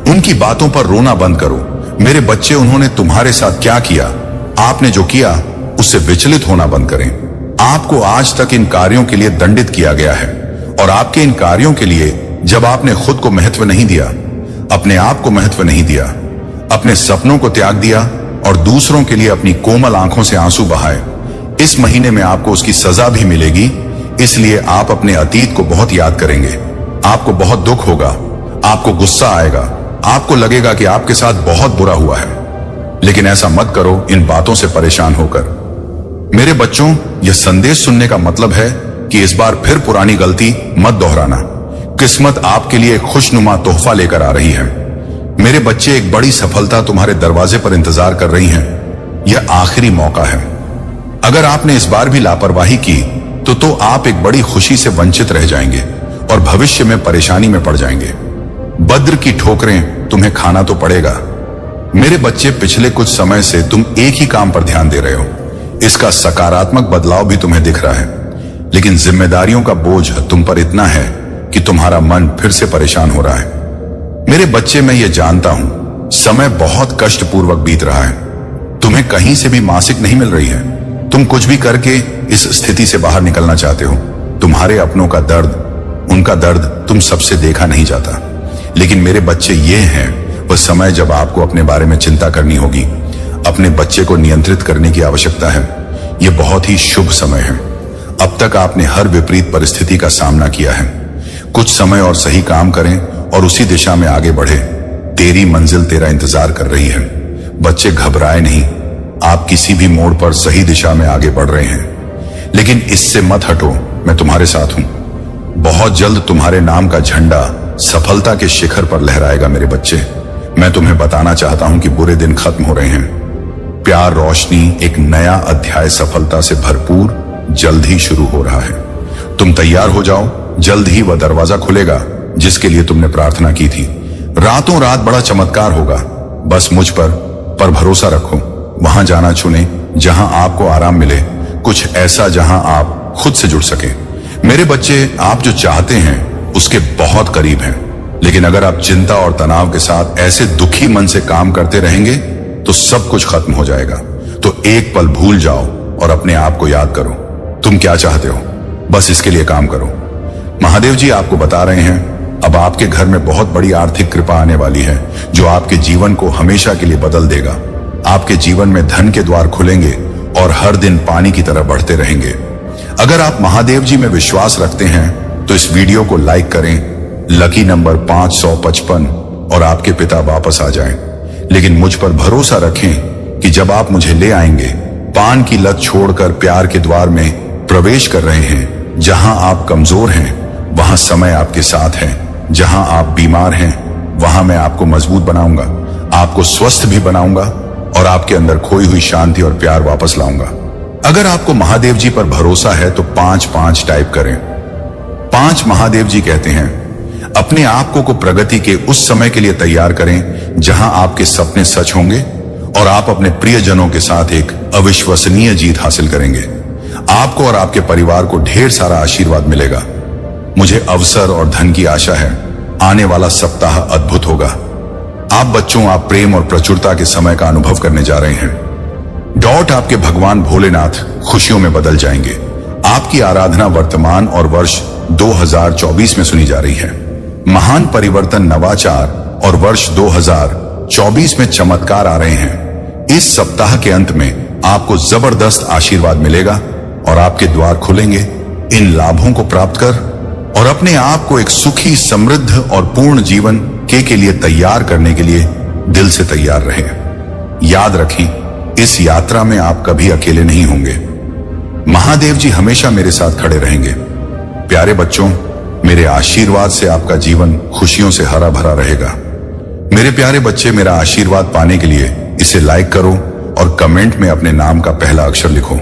उनकी बातों पर रोना बंद करो। मेरे बच्चे, उन्होंने तुम्हारे साथ क्या किया, आपने जो किया उससे विचलित होना बंद करें। आपको आज तक इन कार्यों के लिए दंडित किया गया है और आपके इन कार्यों के लिए जब आपने खुद को महत्व नहीं दिया, अपने आप को महत्व नहीं दिया, अपने सपनों को त्याग दिया और दूसरों के लिए अपनी कोमल आंखों से आंसू बहाए, इस महीने में आपको उसकी सजा भी मिलेगी। इसलिए आप अपने अतीत को बहुत याद करेंगे। आपको बहुत दुख होगा, आपको गुस्सा आएगा, आपको लगेगा कि आपके साथ बहुत बुरा हुआ है। लेकिन ऐसा मत करो इन बातों से परेशान होकर। मेरे बच्चों, यह संदेश सुनने का मतलब है कि इस बार फिर पुरानी गलती मत दोहराना। किस्मत आपके लिए एक खुशनुमा तोहफा लेकर आ रही है। मेरे बच्चे, एक बड़ी सफलता तुम्हारे दरवाजे पर इंतजार कर रही है। यह आखिरी मौका है। अगर आपने इस बार भी लापरवाही की तो आप एक बड़ी खुशी से वंचित रह जाएंगे और भविष्य में परेशानी में पड़ जाएंगे। बद्र की ठोकरें तुम्हें खाना तो पड़ेगा। मेरे बच्चे, पिछले कुछ समय से तुम एक ही काम पर ध्यान दे रहे हो। इसका सकारात्मक बदलाव भी तुम्हें दिख रहा है, लेकिन जिम्मेदारियों का बोझ तुम पर इतना है कि तुम्हारा मन फिर से परेशान हो रहा है। मेरे बच्चे, मैं ये जानता हूं समय बहुत कष्टपूर्वक बीत रहा है। तुम्हें कहीं से भी मासिक नहीं मिल रही है। तुम कुछ भी करके इस स्थिति से बाहर निकलना चाहते हो। तुम्हारे अपनों का दर्द, उनका दर्द तुम सबसे देखा नहीं जाता। लेकिन मेरे बच्चे, ये हैं वह समय जब आपको अपने बारे में चिंता करनी होगी। अपने बच्चे को नियंत्रित करने की आवश्यकता है। यह बहुत ही शुभ समय है। अब तक आपने हर विपरीत परिस्थिति का सामना किया है। कुछ समय और सही काम करें और उसी दिशा में आगे बढ़े। तेरी मंजिल तेरा इंतजार कर रही है। बच्चे, घबराए नहीं। आप किसी भी मोड़ पर सही दिशा में आगे बढ़ रहे हैं। लेकिन इससे मत हटो, मैं तुम्हारे साथ हूं। बहुत जल्द तुम्हारे नाम का झंडा सफलता के शिखर पर लहराएगा। मेरे बच्चे, मैं तुम्हें बताना चाहता हूं कि बुरे दिन खत्म हो रहे हैं। प्यार, रोशनी, एक नया अध्याय सफलता से भरपूर जल्द ही शुरू हो रहा है। तुम तैयार हो जाओ, जल्द ही वह दरवाजा खुलेगा जिसके लिए तुमने प्रार्थना की थी। रातों रात बड़ा चमत्कार होगा। बस मुझ पर भरोसा रखो। वहां जाना चुने जहां आपको आराम मिले, कुछ ऐसा जहां आप खुद से जुड़ सके। मेरे बच्चे, आप जो चाहते हैं उसके बहुत करीब हैं। लेकिन अगर आप चिंता और तनाव के साथ ऐसे दुखी मन से काम करते रहेंगे तो सब कुछ खत्म हो जाएगा। तो एक पल भूल जाओ और अपने आप को याद करो, तुम क्या चाहते हो। बस इसके लिए काम करो। महादेव जी आपको बता रहे हैं, अब आपके घर में बहुत बड़ी आर्थिक कृपा आने वाली है जो आपके जीवन को हमेशा के लिए बदल देगा। आपके जीवन में धन के द्वार खुलेंगे और हर दिन पानी की तरह बढ़ते रहेंगे। अगर आप महादेव जी में विश्वास रखते हैं तो इस वीडियो को लाइक करें। लकी नंबर 555 और आपके पिता वापस आ जाएं। लेकिन मुझ पर भरोसा रखें कि जब आप मुझे ले आएंगे, पान की लत छोड़कर प्यार के द्वार में प्रवेश कर रहे हैं। जहां आप कमजोर हैं वहां समय आपके साथ है। जहां आप बीमार हैं वहां मैं आपको मजबूत बनाऊंगा, आपको स्वस्थ भी बनाऊंगा और आपके अंदर खोई हुई शांति और प्यार वापस लाऊंगा। अगर आपको महादेव जी पर भरोसा है तो 5-5 टाइप करें। 5 महादेव जी कहते हैं, अपने आप को प्रगति के उस समय के लिए तैयार करें जहां आपके सपने सच होंगे और आप अपने प्रियजनों के साथ एक अविश्वसनीय जीत हासिल करेंगे। आपको और आपके परिवार को ढेर सारा आशीर्वाद मिलेगा। मुझे अवसर और धन की आशा है। आने वाला सप्ताह अद्भुत होगा। आप बच्चों, आप प्रेम और प्रचुरता के समय का अनुभव करने जा रहे हैं। डॉट आपके भगवान भोलेनाथ खुशियों में बदल जाएंगे। आपकी आराधना वर्तमान और वर्ष 2024 में सुनी जा रही है। महान परिवर्तन, नवाचार और वर्ष 2024 में चमत्कार आ रहे हैं। इस सप्ताह के अंत में आपको जबरदस्त आशीर्वाद मिलेगा और आपके द्वार खुलेंगे। इन लाभों को प्राप्त कर और अपने आप को एक सुखी, समृद्ध और पूर्ण जीवन के लिए तैयार करने के लिए दिल से तैयार रहें। याद रखें, इस यात्रा में आप कभी अकेले नहीं होंगे। महादेव जी हमेशा मेरे साथ खड़े रहेंगे। प्यारे बच्चों, मेरे आशीर्वाद से आपका जीवन खुशियों से हरा भरा रहेगा। मेरे प्यारे बच्चे, मेरा आशीर्वाद पाने के लिए इसे लाइक करो और कमेंट में अपने नाम का पहला अक्षर लिखो।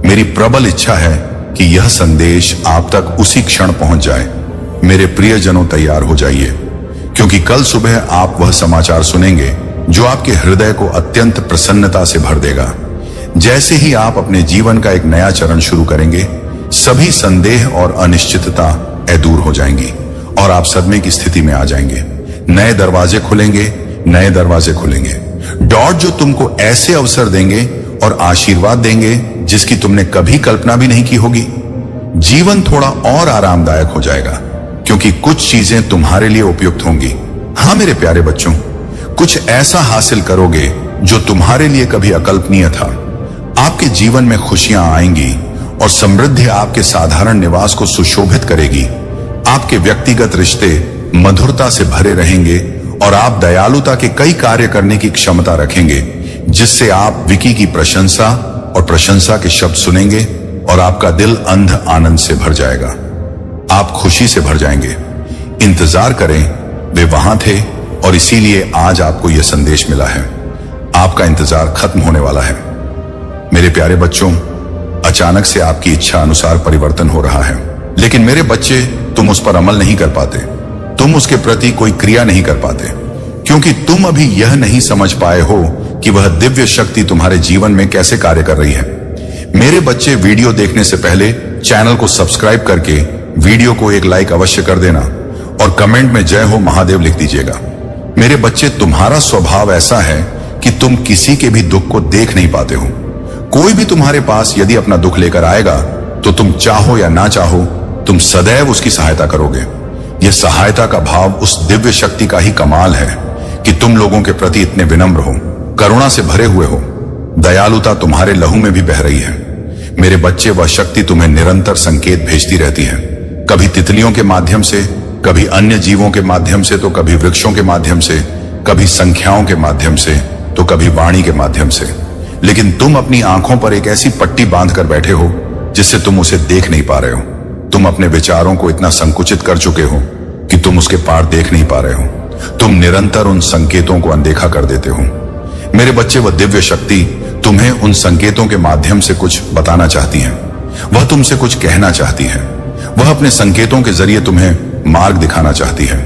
मेरी प्रबल इच्छा है कि यह संदेश आप तक उसी क्षण पहुंच जाए। मेरे प्रियजनों, तैयार हो जाइए, क्योंकि कल सुबह आप वह समाचार सुनेंगे जो आपके हृदय को अत्यंत प्रसन्नता से भर देगा। जैसे ही आप अपने जीवन का एक नया चरण शुरू करेंगे, सभी संदेह और अनिश्चितता दूर हो जाएंगी और आप सदमे की स्थिति में आ जाएंगे। नए दरवाजे खुलेंगे, नए दरवाजे खुलेंगे। डॉट जो तुमको ऐसे अवसर देंगे और आशीर्वाद देंगे जिसकी तुमने कभी कल्पना भी नहीं की होगी। जीवन थोड़ा और आरामदायक हो जाएगा क्योंकि कुछ चीजें तुम्हारे लिए उपयुक्त होंगी। हाँ मेरे प्यारे बच्चों, कुछ ऐसा हासिल करोगे जो तुम्हारे लिए कभी अकल्पनीय था। आपके जीवन में खुशियां आएंगी और समृद्धि आपके साधारण निवास को सुशोभित करेगी। आपके व्यक्तिगत रिश्ते मधुरता से भरे रहेंगे और आप दयालुता के कई कार्य करने की क्षमता रखेंगे, जिससे आप विकी की प्रशंसा और प्रशंसा के शब्द सुनेंगे और आपका दिल अंध आनंद से भर जाएगा। आप खुशी से भर जाएंगे। इंतजार करें, वे वहां थे और इसीलिए आज आपको यह संदेश मिला है। आपका इंतजार खत्म होने वाला है। मेरे प्यारे बच्चों, अचानक से आपकी इच्छा अनुसार परिवर्तन हो रहा है, लेकिन मेरे बच्चे, तुम उस पर अमल नहीं कर पाते। तुम उसके प्रति कोई क्रिया नहीं कर पाते क्योंकि तुम अभी यह नहीं समझ पाए हो कि वह दिव्य शक्ति तुम्हारे जीवन में कैसे कार्य कर रही है। मेरे बच्चे, वीडियो देखने से पहले चैनल को सब्सक्राइब करके वीडियो को एक लाइक अवश्य कर देना और कमेंट में जय हो महादेव लिख दीजिएगा। मेरे बच्चे, तुम्हारा स्वभाव ऐसा है कि तुम किसी के भी दुख को देख नहीं पाते हो। कोई भी तुम्हारे पास यदि अपना दुख लेकर आएगा तो तुम चाहो या ना चाहो तुम सदैव उसकी सहायता करोगे। यह सहायता का भाव उस दिव्य शक्ति का ही कमाल है कि तुम लोगों के प्रति इतने विनम्र हो, करुणा से भरे हुए हो। दयालुता तुम्हारे लहू में भी बह रही है। मेरे बच्चे, वह शक्ति तुम्हें निरंतर संकेत भेजती रहती है, कभी तितलियों के माध्यम से, कभी अन्य जीवों के माध्यम से, तो कभी वृक्षों के माध्यम से, कभी संख्याओं के माध्यम से, तो कभी वाणी के माध्यम से। लेकिन तुम अपनी आंखों पर एक ऐसी पट्टी बांध कर बैठे हो जिससे तुम उसे देख नहीं पा रहे हो। तुम अपने विचारों को इतना संकुचित कर चुके हो कि तुम उसके पार देख नहीं पा रहे हो। तुम निरंतर उन संकेतों को अनदेखा कर देते हो। मेरे बच्चे, वह दिव्य शक्ति तुम्हें उन संकेतों के माध्यम से कुछ बताना चाहती है। वह तुमसे कुछ कहना चाहती है। वह अपने संकेतों के जरिए तुम्हें मार्ग दिखाना चाहती है।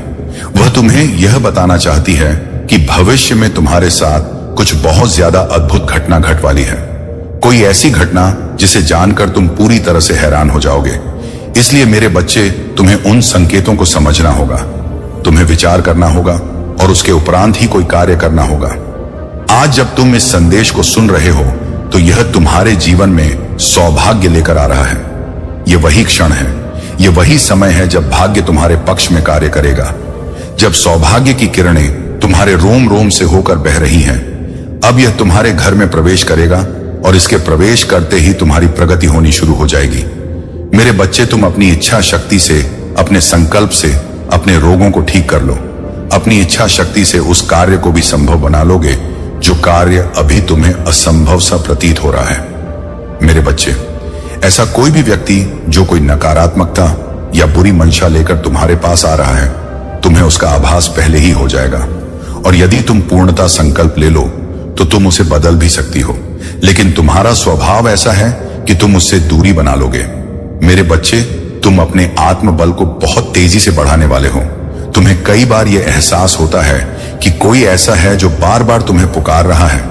वह तुम्हें यह बताना चाहती है कि भविष्य में तुम्हारे साथ कुछ बहुत ज्यादा अद्भुत घटना घट वाली है। कोई ऐसी घटना जिसे जानकर तुम पूरी तरह से हैरान हो जाओगे। इसलिए मेरे बच्चे, तुम्हें उन संकेतों को समझना होगा, तुम्हें विचार करना होगा और उसके उपरांत ही कोई कार्य करना होगा। आज जब तुम इस संदेश को सुन रहे हो तो यह तुम्हारे जीवन में सौभाग्य लेकर आ रहा है। यह वही क्षण है, यह वही समय है जब भाग्य तुम्हारे पक्ष में कार्य करेगा, जब सौभाग्य की किरणें तुम्हारे रोम रोम से होकर बह रही हैं। अब यह तुम्हारे घर में प्रवेश करेगा और इसके प्रवेश करते ही तुम्हारी प्रगति होनी शुरू हो जाएगी। मेरे बच्चे, तुम अपनी इच्छा शक्ति से, अपने संकल्प से अपने रोगों को ठीक कर लो। अपनी इच्छा शक्ति से उस कार्य को भी संभव बना लोगे जो कार्य अभी तुम्हें असंभव सा प्रतीत हो रहा है। मेरे बच्चे, ऐसा कोई भी व्यक्ति जो कोई नकारात्मकता या बुरी मंशा लेकर तुम्हारे पास आ रहा है, तुम्हें उसका आभास पहले ही हो जाएगा। और यदि तुम पूर्णता संकल्प ले लो तो तुम उसे बदल भी सकती हो। लेकिन तुम्हारा स्वभाव ऐसा है कि तुम उससे दूरी बना लोगे। मेरे बच्चे, तुम अपने आत्मबल को बहुत तेजी से बढ़ाने वाले हो। तुम्हें कई बार यह एहसास होता है कि कोई ऐसा है जो बार बार तुम्हें पुकार रहा है।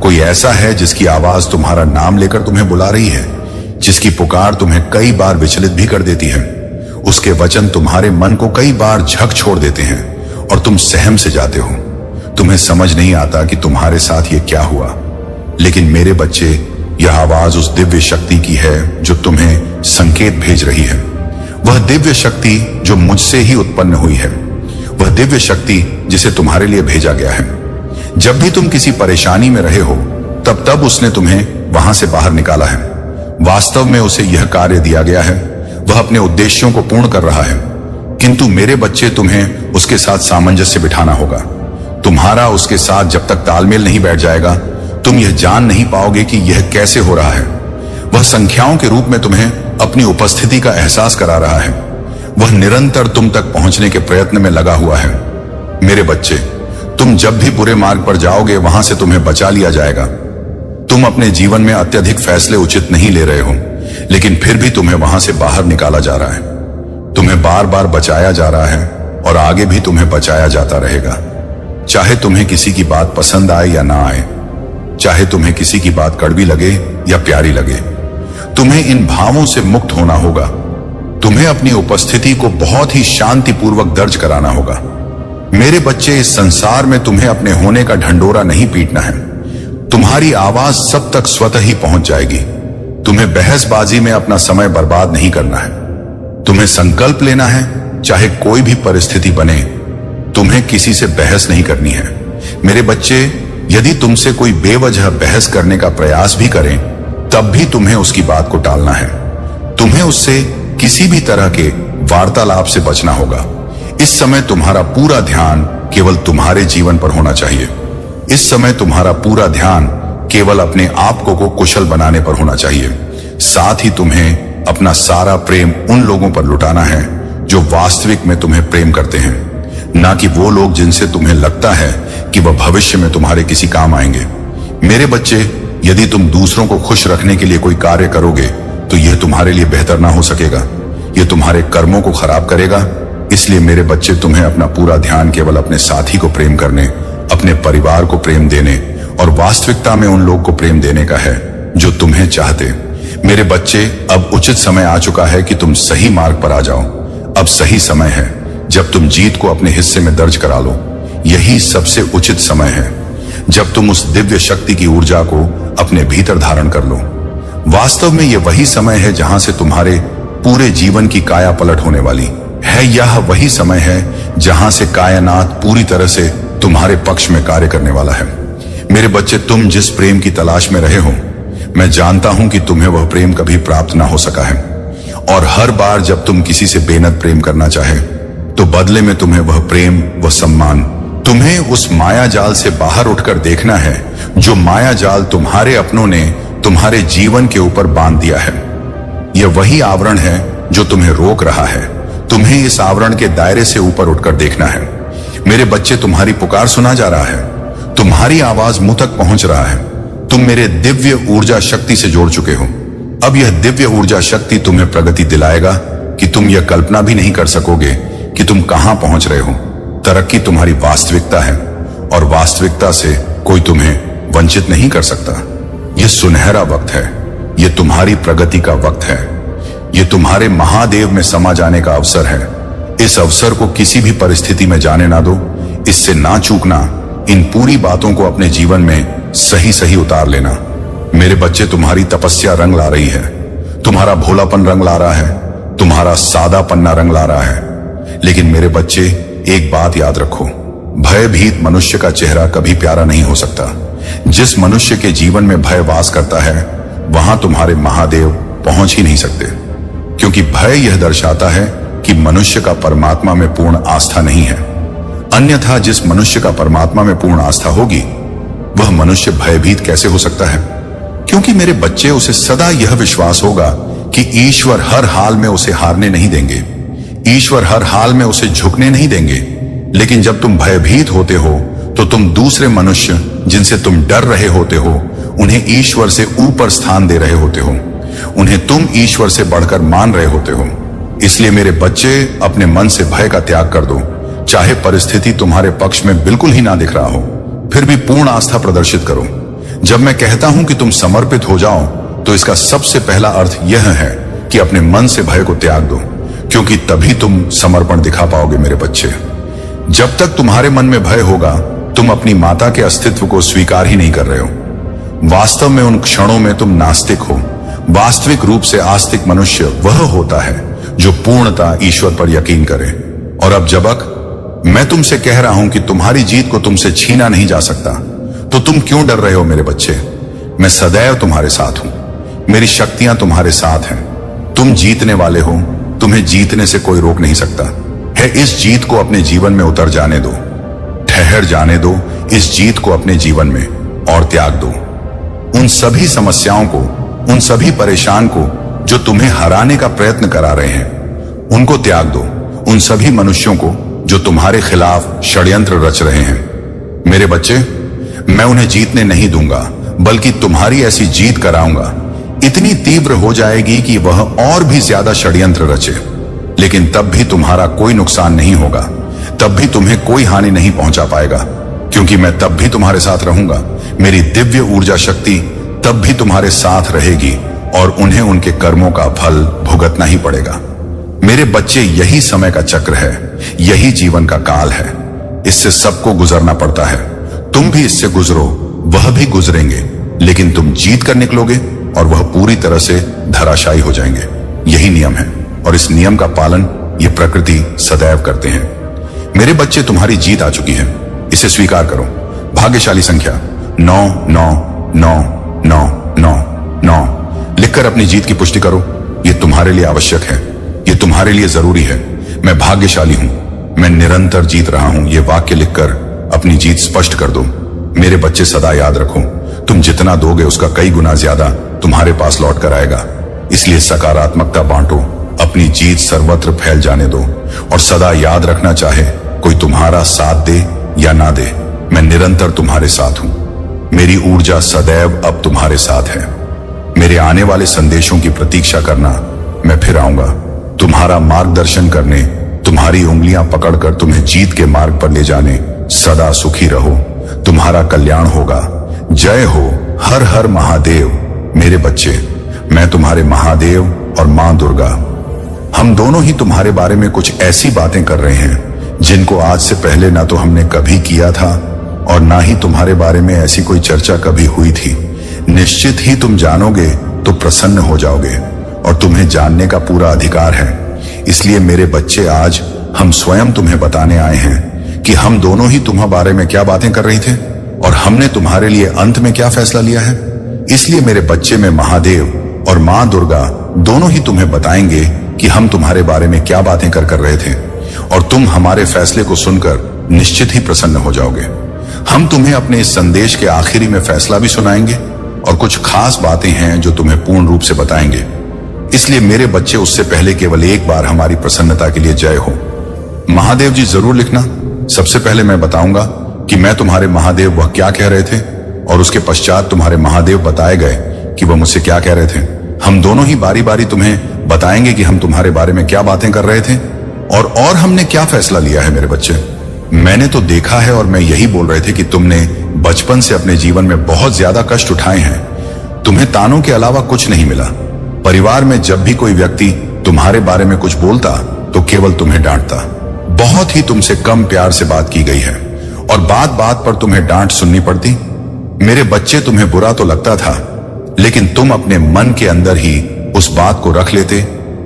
कोई ऐसा है जिसकी आवाज तुम्हारा नाम लेकर तुम्हें बुला रही है, जिसकी पुकार तुम्हें कई बार विचलित भी कर देती है। उसके वचन तुम्हारे मन को कई बार झक छोड़ देते हैं और तुम सहम से जाते हो। तुम्हें समझ नहीं आता कि तुम्हारे साथ ये क्या हुआ। लेकिन मेरे बच्चे, यह आवाज उस दिव्य शक्ति की है जो तुम्हें संकेत भेज रही है। वह दिव्य शक्ति जो मुझसे ही उत्पन्न हुई है, वह दिव्य शक्ति जिसे तुम्हारे लिए भेजा गया है। जब भी तुम किसी परेशानी में रहे हो, तब तब उसने तुम्हें वहां से बाहर निकाला है। वास्तव में उसे यह कार्य दिया गया है, वह अपने उद्देश्यों को पूर्ण कर रहा है। किंतु मेरे बच्चे, तुम्हें उसके साथ सामंजस्य बिठाना होगा। तुम्हारा उसके साथ जब तक तालमेल नहीं बैठ जाएगा, तुम यह जान नहीं पाओगे कि यह कैसे हो रहा है। वह संख्याओं के रूप में तुम्हें अपनी उपस्थिति का एहसास करा रहा है। वह निरंतर तुम तक पहुंचने के प्रयत्न में लगा हुआ है। मेरे बच्चे, तुम जब भी बुरे मार्ग पर जाओगे, वहां से तुम्हें बचा लिया जाएगा। तुम अपने जीवन में अत्यधिक फैसले उचित नहीं ले रहे हो, लेकिन फिर भी तुम्हें वहां से बाहर निकाला जा रहा है। तुम्हें बार बार बचाया जा रहा है और आगे भी तुम्हें बचाया जाता रहेगा। चाहे तुम्हें किसी की बात पसंद आए या ना आए, चाहे तुम्हें किसी की बात कड़वी लगे या प्यारी लगे, तुम्हें इन भावों से मुक्त होना होगा। तुम्हें अपनी उपस्थिति को बहुत ही शांतिपूर्वक दर्ज कराना होगा। मेरे बच्चे, इस संसार में तुम्हें अपने होने का ढंढोरा नहीं पीटना है। तुम्हारी आवाज सब तक स्वतः ही पहुंच जाएगी। तुम्हें बहसबाजी में अपना समय बर्बाद नहीं करना है। तुम्हें संकल्प लेना है, चाहे कोई भी परिस्थिति बने, तुम्हें किसी से बहस नहीं करनी है। मेरे बच्चे, यदि तुमसे कोई बेवजह बहस करने का प्रयास भी करें, तब भी तुम्हें उसकी बात को टालना है। तुम्हें उससे किसी भी तरह के वार्तालाप से बचना होगा। इस समय तुम्हारा पूरा ध्यान केवल तुम्हारे जीवन पर होना चाहिए। इस समय तुम्हारा पूरा ध्यान केवल अपने आप को कुशल बनाने पर होना चाहिए। साथ ही तुम्हें अपना सारा प्रेम उन लोगों पर लुटाना है जो वास्तविक में तुम्हें प्रेम करते हैं, ना कि वो लोग जिनसे तुम्हें लगता है कि वह भविष्य में तुम्हारे किसी काम आएंगे। मेरे बच्चे, यदि तुम दूसरों को खुश रखने के लिए कोई कार्य करोगे तो यह तुम्हारे लिए बेहतर ना हो सकेगा। यह तुम्हारे कर्मों को खराब करेगा। इसलिए मेरे बच्चे, तुम्हें अपना पूरा ध्यान केवल अपने साथी को प्रेम करने, अपने परिवार को प्रेम देने और वास्तविकता में उन लोग को प्रेम देने का है जो तुम्हें चाहते। मेरे बच्चे, अब उचित समय आ चुका है कि तुम सही मार्ग पर आ जाओ। अब सही समय है जब तुम जीत को अपने हिस्से में दर्ज करा लो। यही सबसे उचित समय है जब तुम उस दिव्य शक्ति की ऊर्जा को अपने भीतर धारण कर लो। वास्तव में यह वही समय है जहां से तुम्हारे पूरे जीवन की काया पलट होने वाली है। यह वही समय है जहां से कायनात पूरी तरह से तुम्हारे पक्ष में कार्य करने वाला है। मेरे बच्चे, तुम जिस प्रेम की तलाश में रहे हो, मैं जानता हूं कि तुम्हें वह प्रेम कभी प्राप्त ना हो सका है। और हर बार जब तुम किसी से बेनद प्रेम करना चाहे तो बदले में तुम्हें वह प्रेम, वह सम्मान, तुम्हें उस माया जाल से बाहर उठकर देखना है जो माया जाल तुम्हारे अपनों ने तुम्हारे जीवन के ऊपर बांध दिया है। यह वही आवरण है जो तुम्हें रोक रहा है। तुम्हें इस आवरण के दायरे से ऊपर उठकर देखना है। मेरे बच्चे, तुम्हारी पुकार सुना जा रहा है, तुम्हारी आवाज मुंह तक पहुंच रहा है। तुम मेरे दिव्य ऊर्जा शक्ति से जोड़ चुके हो। अब यह दिव्य ऊर्जा शक्ति तुम्हें प्रगति दिलाएगा कि तुम यह कल्पना भी नहीं कर सकोगे कि तुम कहां पहुंच रहे हो। तरक्की तुम्हारी वास्तविकता है और वास्तविकता से कोई तुम्हें वंचित नहीं कर सकता। यह सुनहरा वक्त है, यह तुम्हारी प्रगति का वक्त है, यह तुम्हारे महादेव में समा जाने का अवसर है। इस अवसर को किसी भी परिस्थिति में जाने ना दो, इससे ना चूकना। इन पूरी बातों को अपने जीवन में सही सही उतार लेना। मेरे बच्चे, तुम्हारी तपस्या रंग ला रही है, तुम्हारा भोलापन रंग ला रहा है, तुम्हारा सादा पन्ना रंग ला रहा है। लेकिन मेरे बच्चे, एक बात याद रखो, भयभीत मनुष्य का चेहरा कभी प्यारा नहीं हो सकता। जिस मनुष्य के जीवन में भय वास करता है वहां तुम्हारे महादेव पहुंच ही नहीं सकते, क्योंकि भय यह दर्शाता है कि मनुष्य का परमात्मा में पूर्ण आस्था नहीं है। अन्यथा जिस मनुष्य का परमात्मा में पूर्ण आस्था होगी वह मनुष्य भयभीत कैसे हो सकता है? क्योंकि मेरे बच्चे, उसे सदा यह विश्वास होगा कि ईश्वर हर हाल में उसे हारने नहीं देंगे, ईश्वर हर हाल में उसे झुकने नहीं देंगे। लेकिन जब तुम भयभीत होते हो तो तुम दूसरे मनुष्य जिनसे तुम डर रहे होते हो उन्हें ईश्वर से ऊपर स्थान दे रहे होते हो, उन्हें तुम ईश्वर से बढ़कर मान रहे होते हो। इसलिए मेरे बच्चे, अपने मन से भय का त्याग कर दो। चाहे परिस्थिति तुम्हारे पक्ष में बिल्कुल ही ना दिख रहा हो, फिर भी पूर्ण आस्था प्रदर्शित करो। जब मैं कहता हूं कि तुम समर्पित हो जाओ तो इसका सबसे पहला अर्थ यह है कि अपने मन से भय को त्याग दो, क्योंकि तभी तुम समर्पण दिखा पाओगे। मेरे बच्चे, जब तक तुम्हारे मन में भय होगा तुम अपनी माता के अस्तित्व को स्वीकार ही नहीं कर रहे हो। वास्तव में उन क्षणों में तुम नास्तिक हो। वास्तविक रूप से आस्तिक मनुष्य वह होता है जो पूर्णतः ईश्वर पर यकीन करे। और अब जबक मैं तुमसे कह रहा हूं कि तुम्हारी जीत को तुमसे छीना नहीं जा सकता, तो तुम क्यों डर रहे हो? मेरे बच्चे, मैं सदैव तुम्हारे साथ हूं, मेरी शक्तियां तुम्हारे साथ हैं। तुम जीतने वाले हो, तुम्हें जीतने से कोई रोक नहीं सकता है। इस जीत को अपने जीवन में उतर जाने दो, ठहर जाने दो इस जीत को अपने जीवन में, और त्याग दो उन सभी समस्याओं को, उन सभी परेशान को जो तुम्हें हराने का प्रयत्न करा रहे हैं। उनको त्याग दो, उन सभी मनुष्यों को जो तुम्हारे खिलाफ षड्यंत्र रच रहे हैं। मेरे बच्चे, मैं उन्हें जीतने नहीं दूंगा, बल्कि तुम्हारी ऐसी जीत कराऊंगा, इतनी तीव्र हो जाएगी कि वह और भी ज्यादा षड्यंत्र रचे। लेकिन तब भी तुम्हारा कोई नुकसान नहीं होगा, तब भी तुम्हें कोई हानि नहीं पहुंचा पाएगा, क्योंकि मैं तब भी तुम्हारे साथ रहूंगा। मेरी दिव्य ऊर्जा शक्ति तब भी तुम्हारे साथ रहेगी और उन्हें उनके कर्मों का फल भुगतना ही पड़ेगा। मेरे बच्चे, यही समय का चक्र है, यही जीवन का काल है। इससे सबको गुजरना पड़ता है। तुम भी इससे गुजरो, वह भी गुजरेंगे, लेकिन तुम जीत कर निकलोगे और वह पूरी तरह से धराशायी हो जाएंगे। यही नियम है और इस नियम का पालन ये प्रकृति सदैव करते हैं। मेरे बच्चे, तुम्हारी जीत आ चुकी है, इसे स्वीकार करो। भाग्यशाली संख्या 9 9 9 9 9 9 लिखकर अपनी जीत की पुष्टि करो। यह तुम्हारे लिए आवश्यक है, यह तुम्हारे लिए जरूरी है। मैं भाग्यशाली हूं, मैं निरंतर जीत रहा हूं। यह वाक्य लिखकर अपनी जीत स्पष्ट कर दो। मेरे बच्चे, सदा याद रखो, तुम जितना दोगे उसका कई गुना ज्यादा तुम्हारे पास लौट कर आएगा। इसलिए सकारात्मकता बांटो, अपनी जीत सर्वत्र फैल जाने दो और सदा याद रखना, चाहे कोई तुम्हारा साथ दे या ना दे, मैं निरंतर तुम्हारे साथ हूं। मेरी ऊर्जा सदैव अब तुम्हारे साथ है। मेरे आने वाले संदेशों की प्रतीक्षा करना, मैं फिर आऊंगा तुम्हारा मार्गदर्शन करने, तुम्हारी उंगलियां पकड़कर तुम्हें जीत के मार्ग पर ले जाने। सदा सुखी रहो, तुम्हारा कल्याण होगा। जय हो, हर हर महादेव। मेरे बच्चे, मैं तुम्हारे महादेव और मां दुर्गा, हम दोनों ही तुम्हारे बारे में कुछ ऐसी बातें कर रहे हैं जिनको आज से पहले ना तो हमने कभी किया था और ना ही तुम्हारे बारे में ऐसी कोई चर्चा कभी हुई थी। निश्चित ही तुम जानोगे तो प्रसन्न हो जाओगे और तुम्हें जानने का पूरा अधिकार है। इसलिए मेरे बच्चे, आज हम स्वयं तुम्हें बताने आए हैं कि हम दोनों ही तुम्हारे बारे में क्या बातें कर रही थे और हमने तुम्हारे लिए अंत में क्या फैसला लिया है। इसलिए मेरे बच्चे, में महादेव और माँ दुर्गा दोनों ही तुम्हें बताएंगे कि हम तुम्हारे बारे में क्या बातें कर रहे थे, और तुम हमारे फैसले को सुनकर निश्चित ही प्रसन्न हो जाओगे। हम तुम्हें अपने इस संदेश के आखिरी में फैसला भी सुनाएंगे और कुछ खास बातें हैं जो तुम्हें पूर्ण रूप से बताएंगे। इसलिए मेरे बच्चे, उससे पहले केवल एक बार हमारी प्रसन्नता के लिए जय हो। महादेव जी जरूर लिखना। सबसे पहले मैं बताऊंगा कि मैं तुम्हारे महादेव वह क्या कह रहे थे, और उसके पश्चात तुम्हारे महादेव बताए गए कि वह मुझसे क्या कह रहे थे। हम दोनों ही बारी बारी तुम्हें बताएंगे कि हम तुम्हारे बारे में क्या बातें कर रहे थे और हमने क्या फैसला लिया है। मेरे बच्चे, मैंने तो देखा है और मैं यही बोल रहे थे कि तुमने बचपन से अपने जीवन में बहुत ज्यादा कष्ट उठाए हैं। तुम्हें तानों के अलावा कुछ नहीं मिला। परिवार में जब भी कोई व्यक्ति तुम्हारे बारे में कुछ बोलता तो केवल तुम्हें डांटता। बहुत ही तुमसे कम प्यार से बात की गई है और बात बात पर तुम्हें डांट सुननी पड़ती। मेरे बच्चे, तुम्हें बुरा तो लगता था, लेकिन तुम अपने मन के अंदर ही उस बात को रख लेते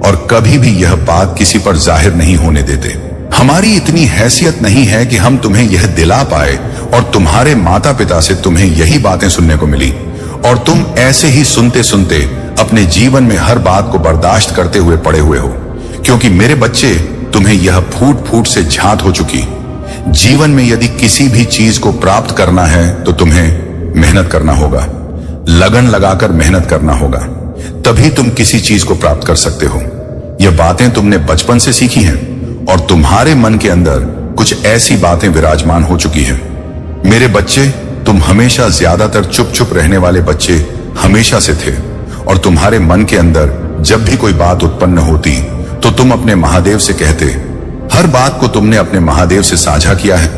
और कभी भी यह बात किसी पर जाहिर नहीं होने देते। हमारी इतनी हैसियत नहीं है कि हम तुम्हें यह दिला पाए, और तुम्हारे माता पिता से तुम्हें यही बातें सुनने को मिली, और तुम ऐसे ही सुनते सुनते अपने जीवन में हर बात को बर्दाश्त करते हुए पड़े हुए हो। क्योंकि मेरे बच्चे, तुम्हें यह फूट फूट से झांत हो चुकी। जीवन में यदि किसी भी चीज को प्राप्त करना है तो तुम्हें मेहनत करना होगा, लगन लगाकर मेहनत करना होगा, तभी तुम किसी चीज को प्राप्त कर सकते हो। यह बातें तुमने बचपन से सीखी हैं और तुम्हारे मन के अंदर कुछ ऐसी बातें विराजमान हो चुकी हैं। मेरे बच्चे, तुम हमेशा ज्यादातर चुप चुप रहने वाले बच्चे हमेशा से थे, और तुम्हारे मन के अंदर जब भी कोई बात उत्पन्न होती तो तुम अपने महादेव से कहते। हर बात को तुमने अपने महादेव से साझा किया है,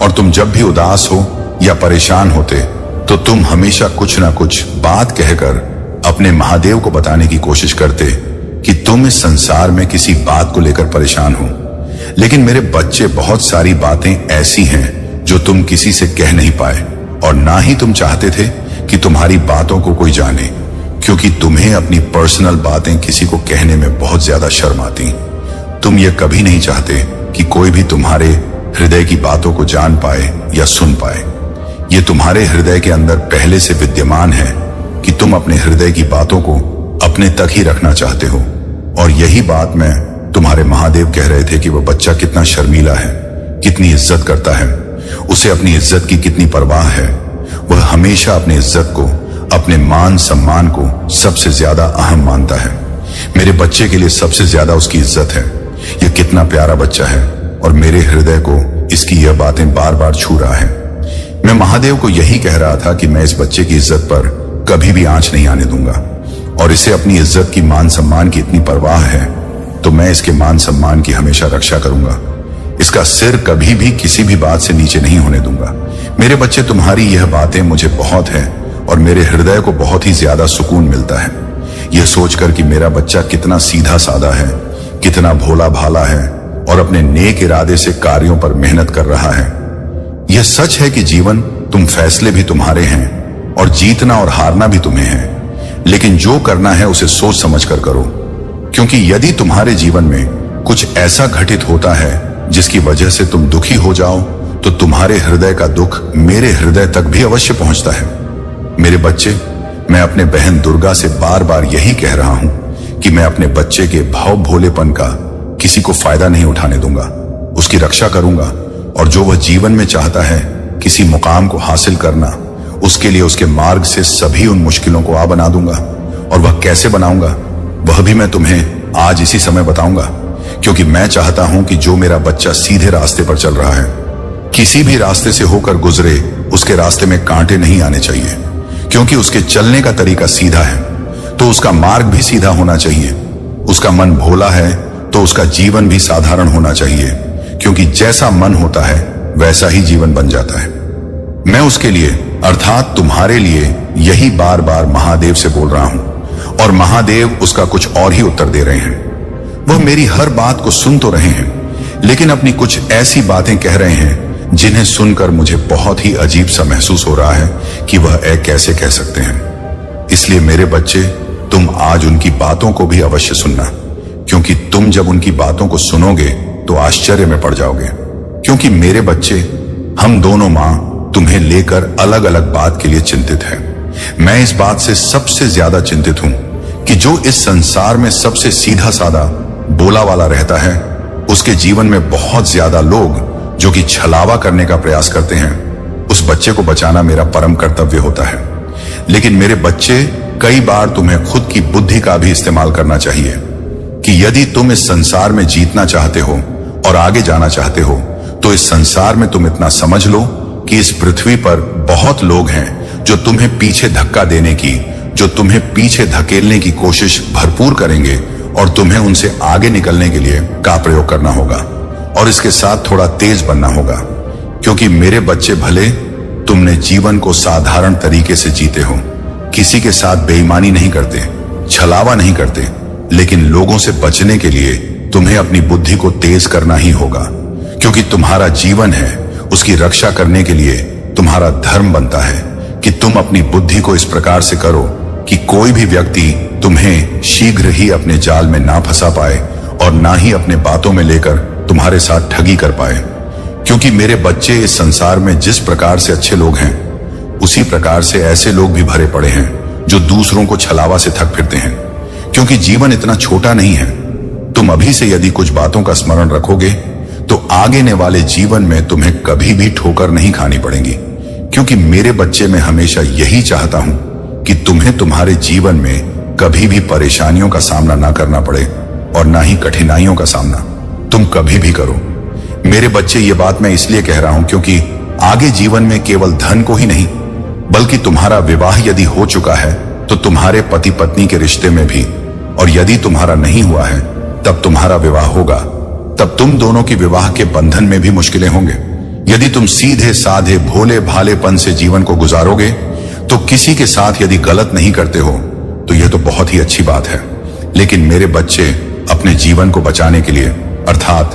और तुम जब भी उदास हो या परेशान होते तो तुम हमेशा कुछ ना कुछ बात कहकर अपने महादेव को बताने की कोशिश करते कि तुम इस संसार में किसी बात को लेकर परेशान हो। लेकिन मेरे बच्चे, बहुत सारी बातें ऐसी हैं जो तुम किसी से कह नहीं पाए, और ना ही तुम चाहते थे कि तुम्हारी बातों को कोई जाने, क्योंकि तुम्हें अपनी पर्सनल बातें किसी को कहने में बहुत ज्यादा शर्म आती। तुम ये कभी नहीं चाहते कि कोई भी तुम्हारे हृदय की बातों को जान पाए या सुन पाए। ये तुम्हारे हृदय के अंदर पहले से विद्यमान है कि तुम अपने हृदय की बातों को अपने तक ही रखना चाहते हो। और यही बात मैं तुम्हारे महादेव कह रहे थे कि वह बच्चा कितना शर्मीला है, कितनी इज्जत करता है, उसे अपनी इज्जत की कितनी परवाह है। वह हमेशा अपनी इज्जत को, अपने मान सम्मान को सबसे ज्यादा अहम मानता है। मेरे बच्चे के लिए सबसे ज्यादा उसकी इज्जत है। यह कितना प्यारा बच्चा है, और मेरे हृदय को इसकी यह बातें बार बार छू रहा है। मैं महादेव को यही कह रहा था कि मैं इस बच्चे की इज्जत पर कभी भी आंच नहीं आने दूंगा, और इसे अपनी इज्जत की, मान सम्मान की इतनी परवाह है तो मैं इसके मान सम्मान की हमेशा रक्षा करूंगा। इसका सिर कभी भी किसी भी बात से नीचे नहीं होने दूंगा। मेरे बच्चे, तुम्हारी यह बातें मुझे बहुत है, और मेरे हृदय को बहुत ही ज्यादा सुकून मिलता है यह सोचकर कि मेरा बच्चा कितना सीधा साधा है, कितना भोला भाला है, और अपने नेक इरादे से कार्यों पर मेहनत कर रहा है। यह सच है कि जीवन, तुम फैसले भी तुम्हारे हैं और जीतना और हारना भी तुम्हें है, लेकिन जो करना है उसे सोच समझ कर करो। क्योंकि यदि तुम्हारे जीवन में कुछ ऐसा घटित होता है जिसकी वजह से तुम दुखी हो जाओ, तो तुम्हारे हृदय का दुख मेरे हृदय तक भी अवश्य पहुंचता है। मेरे बच्चे, मैं अपने बहन दुर्गा से बार बार यही कह रहा हूं कि मैं अपने बच्चे के भाव भोलेपन का किसी को फायदा नहीं उठाने दूंगा, उसकी रक्षा करूंगा, और जो वह जीवन में चाहता है, किसी मुकाम को हासिल करना, उसके लिए उसके मार्ग से सभी उन मुश्किलों को बना दूंगा। और वह कैसे बनाऊंगा वह भी मैं तुम्हें आज इसी समय बताऊंगा, क्योंकि मैं चाहता हूं कि जो मेरा बच्चा सीधे रास्ते पर चल रहा है, किसी भी रास्ते से होकर गुजरे, उसके रास्ते में कांटे नहीं आने चाहिए, क्योंकि उसके चलने का तरीका सीधा है तो उसका मार्ग भी सीधा होना चाहिए। उसका मन भोला है तो उसका जीवन भी साधारण होना चाहिए, क्योंकि जैसा मन होता है वैसा ही जीवन बन जाता है। मैं उसके लिए, अर्थात तुम्हारे लिए, यही बार बार महादेव से बोल रहा हूं, और महादेव उसका कुछ और ही उत्तर दे रहे हैं। वह मेरी हर बात को सुन तो रहे हैं, लेकिन अपनी कुछ ऐसी बातें कह रहे हैं जिन्हें सुनकर मुझे बहुत ही अजीब सा महसूस हो रहा है कि वह कैसे कह सकते हैं। इसलिए मेरे बच्चे, तुम आज उनकी बातों को भी अवश्य सुनना, क्योंकि तुम जब उनकी बातों को सुनोगे तो आश्चर्य में पड़ जाओगे। क्योंकि मेरे बच्चे, हम दोनों मां तुम्हें लेकर अलग अलग बात के लिए चिंतित हैं। मैं इस बात से सबसे ज्यादा चिंतित हूं कि जो इस संसार में सबसे सीधा साधा बोला वाला रहता है, उसके जीवन में बहुत ज्यादा लोग जो कि छलावा करने का प्रयास करते हैं, उस बच्चे को बचाना मेरा परम कर्तव्य होता है। लेकिन मेरे बच्चे, कई बार तुम्हें खुद की बुद्धि का भी इस्तेमाल करना चाहिए कि यदि तुम इस संसार में जीतना चाहते हो और आगे जाना चाहते हो, तो इस संसार में तुम इतना समझ लो कि इस पृथ्वी पर बहुत लोग हैं जो तुम्हें पीछे धक्का देने की, जो तुम्हें पीछे धकेलने की कोशिश भरपूर करेंगे, और तुम्हें उनसे आगे निकलने के लिए का प्रयोग करना होगा और इसके साथ थोड़ा तेज बनना होगा। क्योंकि मेरे बच्चे, भले तुमने जीवन को साधारण तरीके से जीते हो, किसी के साथ बेईमानी नहीं करते, छलावा नहीं करते, लेकिन लोगों से बचने के लिए तुम्हें अपनी बुद्धि को तेज करना ही होगा। क्योंकि तुम्हारा जीवन है, उसकी रक्षा करने के लिए तुम्हारा धर्म बनता है कि तुम अपनी बुद्धि को इस प्रकार से करो कि कोई भी व्यक्ति तुम्हें शीघ्र ही अपने जाल में ना फंसा पाए और ना ही अपने बातों में लेकर तुम्हारे साथ ठगी कर पाए। क्योंकि मेरे बच्चे, इस संसार में जिस प्रकार से अच्छे लोग हैं, उसी प्रकार से ऐसे लोग भी भरे पड़े हैं जो दूसरों को छलावा से थक फिरते हैं। क्योंकि जीवन इतना छोटा नहीं है। तुम अभी से यदि कुछ बातों का स्मरण रखोगे तो आगे वाले जीवन में तुम्हें कभी भी ठोकर नहीं खानी पड़ेगी। क्योंकि मेरे बच्चे, मैं हमेशा यही चाहता हूं कि तुम्हें तुम्हारे जीवन में कभी भी परेशानियों का सामना ना करना पड़े और ना ही कठिनाइयों का सामना तुम कभी भी करो। मेरे बच्चे, ये बात मैं इसलिए कह रहा हूं क्योंकि आगे जीवन में केवल धन को ही नहीं, बल्कि तुम्हारा विवाह यदि हो चुका है तो तुम्हारे पति पत्नी के रिश्ते में भी, और यदि तुम्हारा नहीं हुआ है तब तुम्हारा विवाह होगा, तब तुम दोनों की विवाह के बंधन में भी मुश्किलें होंगे। यदि तुम सीधे साधे भोले भालेपन से जीवन को गुजारोगे तो किसी के साथ यदि गलत नहीं करते हो तो यह तो बहुत ही अच्छी बात है। लेकिन मेरे बच्चे, अपने जीवन को बचाने के लिए, अर्थात